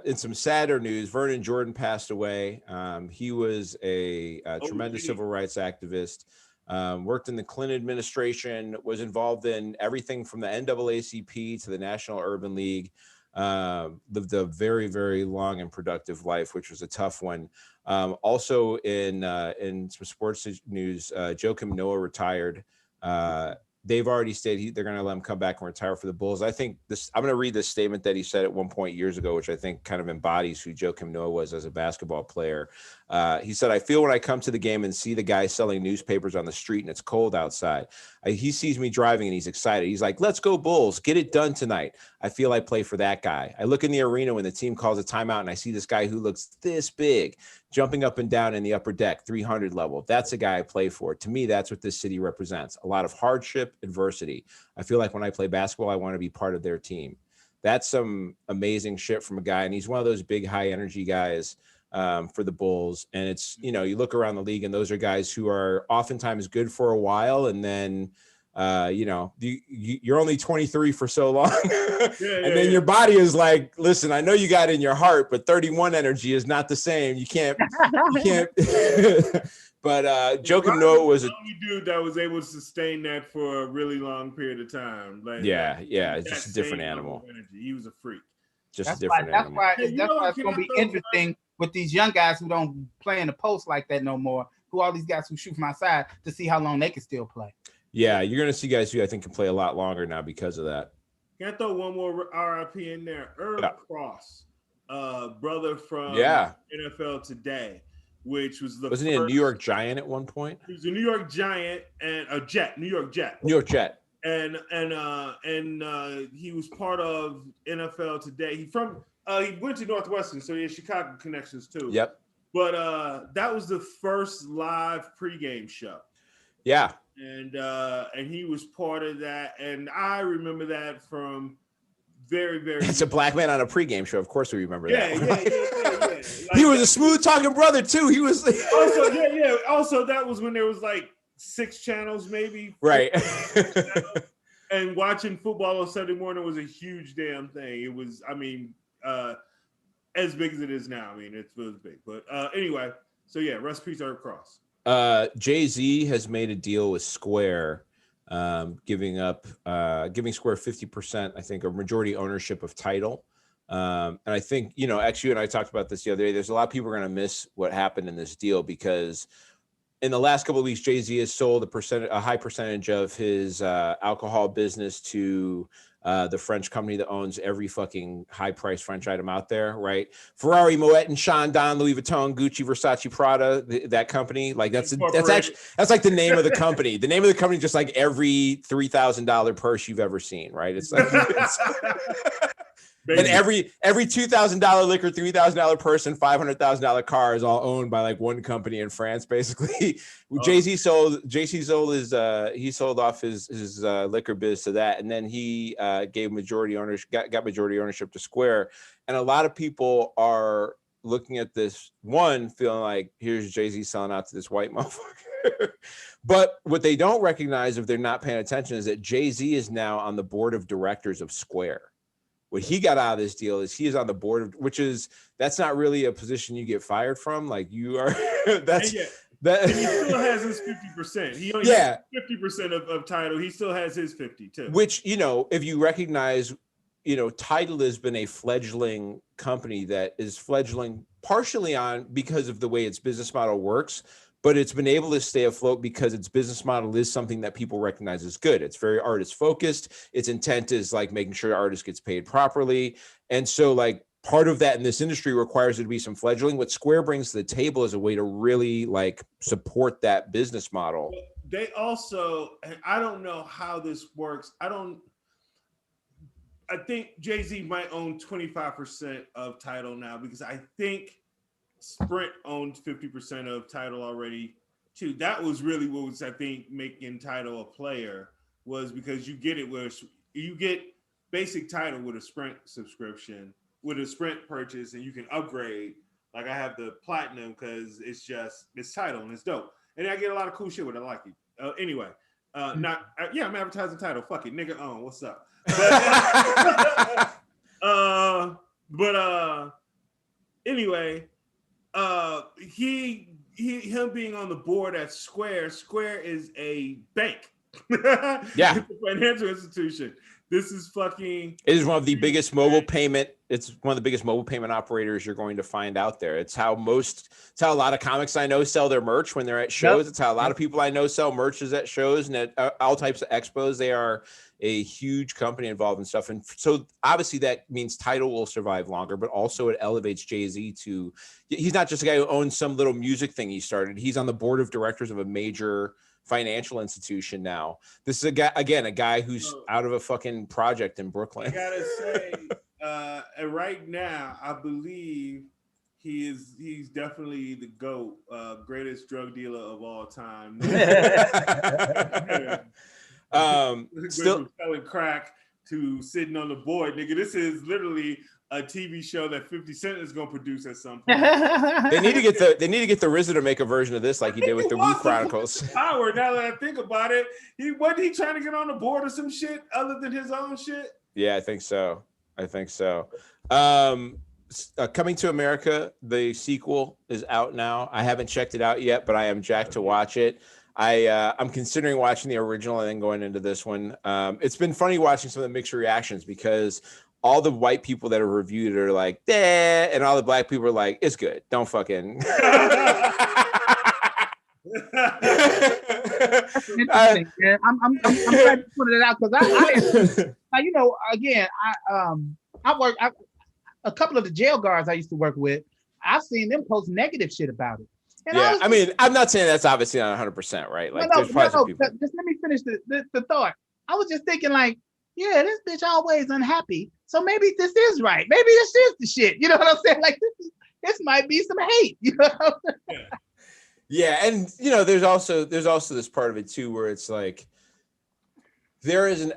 in some sadder news, Vernon Jordan passed away. He was a tremendous civil rights activist. Worked in the Clinton administration, was involved in everything from the NAACP to the National Urban League. Lived a very, very long and productive life, which was a tough one. Also in some sports news, Joakim Noah retired. They've already stated they're going to let him come back and retire for the Bulls. I think I'm going to read this statement that he said at one point years ago, which I think kind of embodies who Joakim Noah was as a basketball player. He said, I feel when I come to the game and see the guy selling newspapers on the street and it's cold outside. He sees me driving and he's excited. He's like, let's go Bulls, get it done tonight. I feel I play for that guy. I look in the arena when the team calls a timeout and I see this guy who looks this big jumping up and down in the upper deck, 300 level. That's a guy I play for. To me, that's what this city represents. A lot of hardship, adversity. I feel like when I play basketball, I want to be part of their team. That's some amazing shit from a guy. And he's one of those big, high energy guys for the Bulls. And it's, you look around the league and those are guys who are oftentimes good for a while. And then, you're only 23 for so long. And then your body is like, listen, I know you got it in your heart, but 31 energy is not the same. You can't. But Joakim Noah was the only dude that was able to sustain that for a really long period of time. Like, it's just a different animal. He was a freak. Just a different animal. That's why it's going to be interesting with these young guys who don't play in the post like that no more, who all these guys who shoot from outside, to see how long they can still play. Yeah, you're going to see guys who I think can play a lot longer now because of that. Can I throw one more RIP in there? Cross, brother from NFL Today, which was wasn't he a New York Giant at one point? He was a New York Giant and a Jet, New York Jet. And he was part of NFL Today. He went to Northwestern, so he has Chicago connections too. Yep. But that was the first live pregame show. Yeah. And he was part of that, and I remember that from very, very. It's a black man on a pregame show. Of course, we remember that. Yeah. Like, he was a smooth talking brother too. He was also. Also, that was when there was like 6 channels, maybe. Right. And watching football on Sunday morning was a huge damn thing. It was, I mean, as big as it is now. I mean, it was big. But anyway, so yeah, recipes are across. Jay-Z has made a deal with Square, giving Square 50%, I think, of majority ownership of Tidal. And I think, you know, actually, and I talked about this the other day, there's a lot of people are going to miss what happened in this deal because in the last couple of weeks, Jay-Z has sold a high percentage of his alcohol business to the French company that owns every fucking high-priced French item out there, right? Ferrari, Moet and Chandon, Louis Vuitton, Gucci, Versace, Prada, that company. Like that's like the name of the company. The name of the company, just like every $3,000 purse you've ever seen, right? It's like. And every $2,000 liquor, $3,000 person, $500,000 car is all owned by like one company in France, basically. Jay-Z sold off his liquor biz to that, and then he gave majority ownership, got majority ownership to Square. And a lot of people are looking at this one, feeling like here's Jay-Z selling out to this white motherfucker. But what they don't recognize if they're not paying attention is that Jay-Z is now on the board of directors of Square. What he got out of this deal is he is on the board of, that's not really a position you get fired from. Like you are, that. And he still has his 50%. He only has 50% of Tidal. He still has his 50 too. Which, you know, if you recognize, you know, Tidal has been a fledgling company that is fledgling partially on because of the way its business model works. But it's been able to stay afloat because its business model is something that people recognize as good. It's very artist focused. Its intent is like making sure the artist gets paid properly. And so like part of that in this industry requires there to be some fledgling. What Square brings to the table is a way to really like support that business model. They also, and I don't know how this works. I think Jay-Z might own 25% of Tidal now because I think Sprint owns 50% of Tidal already too. That was really what was, I think, making Tidal a player, was because you get it where you get basic Tidal with a Sprint subscription, with a Sprint purchase, and you can upgrade. Like I have the platinum because it's Tidal and it's dope, and I get a lot of cool shit with it. I like it. Anyway, I'm advertising Tidal. Fuck it, nigga. What's up? Anyway. Him being on the board at Square is a bank. Yeah. It's a financial institution. This is fucking. It is one of the biggest mobile payment. It's one of the biggest mobile payment operators you're going to find out there. It's how a lot of comics I know sell their merch when they're at shows. Yep. It's how a lot of people I know sell merches at shows and at all types of expos. They are a huge company involved in stuff. And so obviously that means Tidal will survive longer, but also it elevates Jay-Z to, he's not just a guy who owns some little music thing he started. He's on the board of directors of a major financial institution now. This is a guy who's out of a fucking project in Brooklyn. I gotta say, right now, I believe he's definitely the GOAT, greatest drug dealer of all time. Still selling crack to sitting on the board, nigga. This is literally a TV show that 50 Cent is gonna produce at some point. They need to get the RZA to make a version of this like he did with the Wu Chronicles. Power. Now that I think about it, wasn't he trying to get on the board or some shit other than his own shit? Yeah, I think so. Coming to America, the sequel is out now. I haven't checked it out yet, but I am jacked to watch it. I'm considering watching the original and then going into this one. It's been funny watching some of the mixed reactions because all the white people that have reviewed it are like, "Eh," and all the black people are like, "It's good. Don't fucking." That's interesting, man. I'm glad you put it out because I you know, again, a couple of the jail guards I used to work with, I've seen them post negative shit about it. And yeah, I mean, I'm not saying that's obviously not 100%, right? Like, there's probably some people. Just let me finish the thought. I was just thinking, like, yeah, this bitch always unhappy, so maybe this is right. Maybe this is the shit. You know what I'm saying? Like, this might be some hate. You know? Yeah, and you know, there's also this part of it too, where it's like there is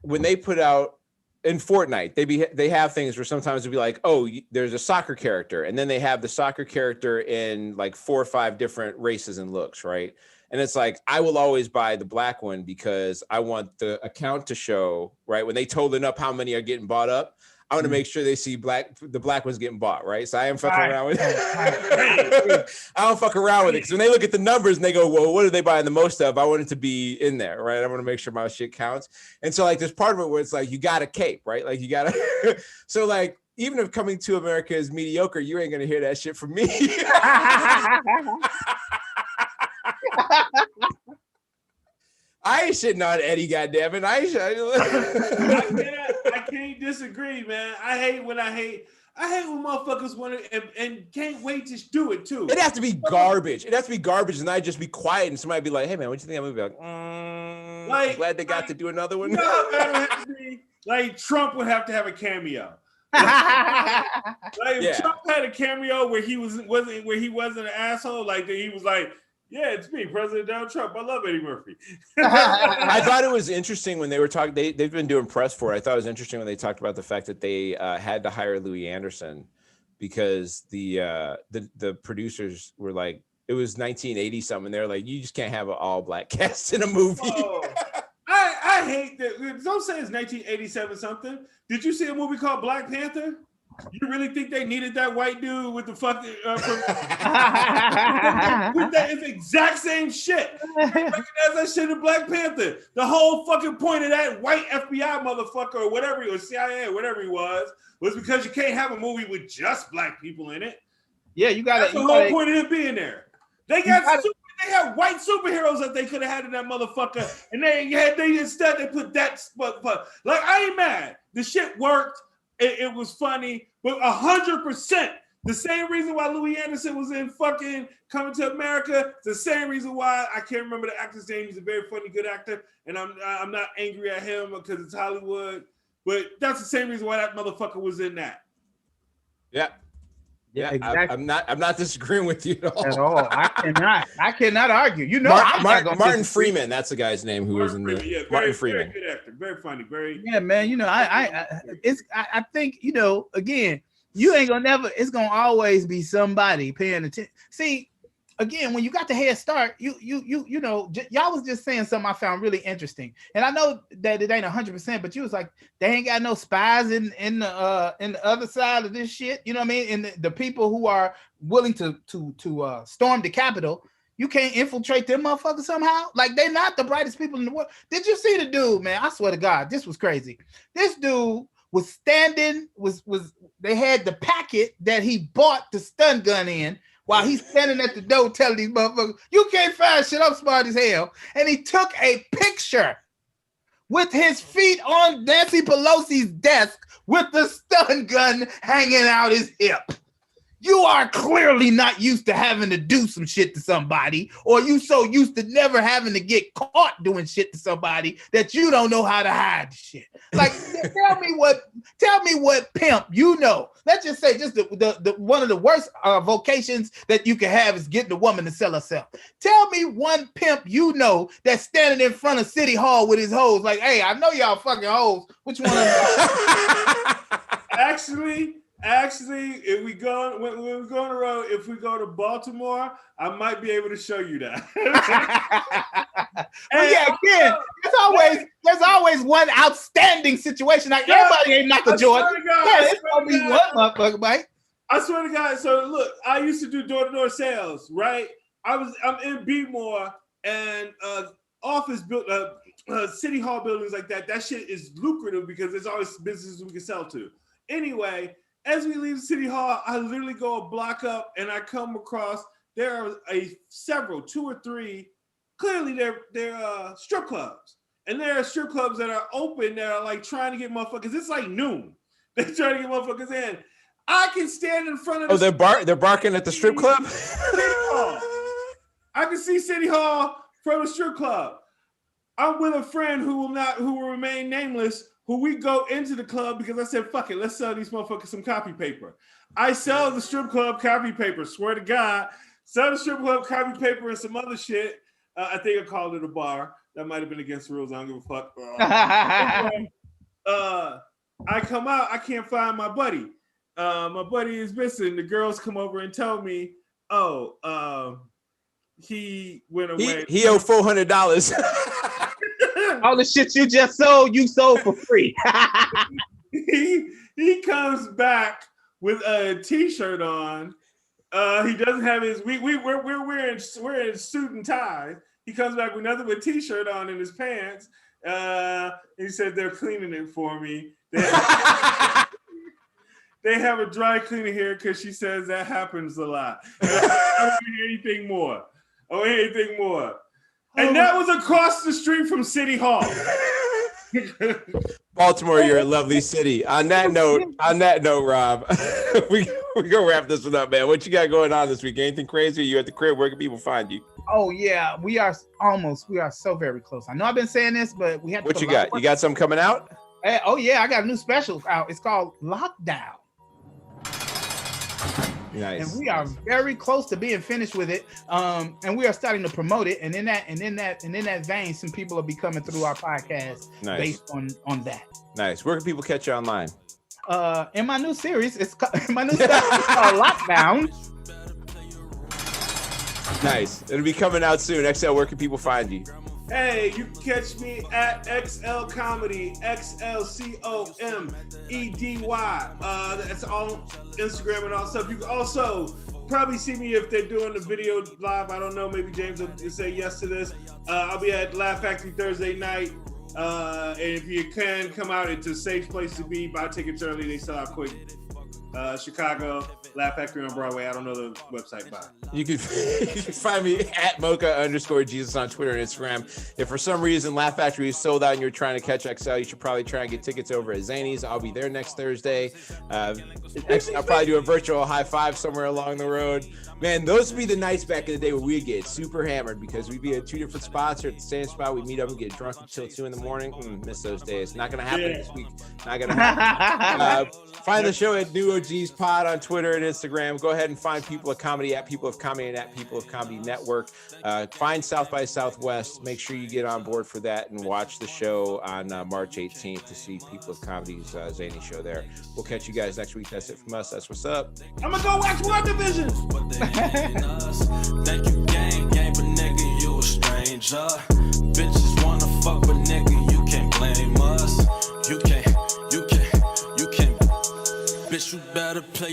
when they put out in Fortnite, they have things where sometimes it'll be like, oh, there's a soccer character, and then they have the soccer character in like 4 or 5 different races and looks, right? And it's like, I will always buy the black one because I want the account to show, right? When they totaling up how many are getting bought up, I want to make sure they see the black ones getting bought, right? So I am fucking around with it. I don't fuck around with it because when they look at the numbers and they go, well, what are they buying the most of? I want it to be in there, right? I want to make sure my shit counts. And so like there's part of it where it's like, you got to cape, right? Like you got to, so like, even if Coming to America is mediocre, you ain't going to hear that shit from me. I ain't shitting on Eddie, goddammit. I can't disagree, man. I hate when motherfuckers want to and can't wait to do it too. It has to be garbage. It has to be garbage, and I just be quiet, and somebody be like, "Hey, man, what do you think of that movie?" Like, I'm glad they got to do another one. You know how bad it has to be? Like Trump would have to have a cameo. If Trump had a cameo where he wasn't an asshole, like he was like, yeah, it's me, President Donald Trump. I love Eddie Murphy. I thought it was interesting when they were talking. They've been doing press for it. I thought it was interesting when they talked about the fact that they had to hire Louis Anderson because the producers were like, it was 1980 something. They're like, you just can't have an all black cast in a movie. I hate that. Don't say it's 1987 something. Did you see a movie called Black Panther? You really think they needed that white dude with the fucking with that is exact same shit? Recognize that shit in Black Panther. The whole fucking point of that white FBI motherfucker or whatever, or CIA, whatever he was because you can't have a movie with just black people in it. Yeah, you got That's the whole point of it being there. They have white superheroes that they could have had in that motherfucker, and instead they put that. But like, I ain't mad. The shit worked. It was funny, but 100%. The same reason why Louis Anderson was in fucking Coming to America. It's the same reason why I can't remember the actor's name. He's a very funny, good actor, and I'm not angry at him because it's Hollywood. But that's the same reason why that motherfucker was in that. Yeah. Yeah, exactly. I'm not disagreeing with you at all. I cannot argue. You know, Martin Freeman. That's the guy's name who was in the. Yeah, Martin Freeman. Very good actor, very funny, very. Yeah, man. You know, I think, you know, again, you ain't gonna never. It's gonna always be somebody paying attention. See, again, when you got the head start, you know, y'all was just saying something I found really interesting, and I know that it ain't 100%, but you was like, they ain't got no spies in the other side of this shit. You know what I mean? And the people who are willing to storm the Capitol, you can't infiltrate them motherfuckers somehow. Like, they're not the brightest people in the world. Did you see the dude, man? I swear to God, this was crazy. This dude was standing, they had the packet that he bought the stun gun in while he's standing at the door telling these motherfuckers, you can't find shit, I'm smart as hell. And he took a picture with his feet on Nancy Pelosi's desk with the stun gun hanging out his hip. You are clearly not used to having to do some shit to somebody, or you so used to never having to get caught doing shit to somebody that you don't know how to hide the shit. Like, tell me what pimp you know. Let's just say just the one of the worst vocations that you can have is getting a woman to sell herself. Tell me one pimp you know that's standing in front of City Hall with his hoes like, hey, I know y'all fucking hoes. Which one of them? Actually, if we go when we go on the road, if we go to Baltimore, I might be able to show you that. Well, yeah, again, there's always one outstanding situation. Like, everybody ain't Michael Jordan. It's gonna be one motherfucker, Mike. I swear to God. So look, I used to do door-to-door sales, right? I'm in Beatmore, and office built City Hall buildings like that. That shit is lucrative because there's always businesses we can sell to. Anyway, as we leave City Hall, I literally go a block up and I come across, there are several, 2 or 3, clearly they're strip clubs. And there are strip clubs that are open that are like trying to get motherfuckers. It's like noon. They're trying to get motherfuckers in. I can stand in front of they're barking at the strip club? I can see City Hall from a strip club. I'm with a friend who will remain nameless, who we go into the club because I said, fuck it, let's sell these motherfuckers some copy paper. I sell the strip club copy paper, swear to God. Sell the strip club copy paper and some other shit. I think I called it a bar. That might have been against the rules. I don't give a fuck. Anyway, I come out, I can't find my buddy. My buddy is missing. The girls come over and tell me, he went away. He owed $400. All the shit you just sold, you sold for free. He comes back with a t-shirt on. He doesn't have his. We're in suit and tie. He comes back with nothing but t-shirt on in his pants. He said they're cleaning it for me. They have a dry cleaner here because she says that happens a lot. I don't hear anything more. And that was across the street from City Hall. Baltimore, you're a lovely city. On that note, Rob, we gonna wrap this one up, man. What you got going on this week? Anything crazy? You at the crib? Where can people find you? Oh yeah, we are so very close. I know I've been saying this, but we have to. What you got? You got something coming out? Oh yeah, I got a new special out. It's called Lockdown. Nice. And we are very close to being finished with it. And we are starting to promote it. And in that vein, some people will be coming through our podcast based on that. Nice. Where can people catch you online? In my new series, it's called Lockdown. Nice. It'll be coming out soon. XL, where can people find you? Hey, you can catch me at XL Comedy, XLCOMEDY. That's on Instagram and all stuff. You can also probably see me if they're doing the video live. I don't know. Maybe James will say yes to this. I'll be at Laugh Factory Thursday night. And if you can come out, it's a safe place to be. Buy tickets early. They sell out quick. Chicago, Laugh Factory on Broadway. I don't know the website by. You can find me at Mocha_Jesus on Twitter and Instagram. If for some reason Laugh Factory is sold out and you're trying to catch XL, you should probably try and get tickets over at Zany's. I'll be there next Thursday. I'll probably do a virtual high five somewhere along the road. Man, those would be the nights back in the day where we'd get super hammered because we'd be at two different spots or at the same spot. We'd meet up and get drunk until 2 a.m. Miss those days. Not going to happen this week. Not going to happen. Find the show at New OGs Pod on Twitter and Instagram. Go ahead and find People of Comedy at People of Comedy and at People of Comedy Network. Find South by Southwest. Make sure you get on board for that and watch the show on March 18th to see People of Comedy's Zany show there. We'll catch you guys next week. That's it from us. That's what's up. I'm going to go watch WandaVision. Thank you, gang, but nigga, you a stranger. Bitches wanna fuck, but nigga, you can't blame us. You can't. Bitch, you better play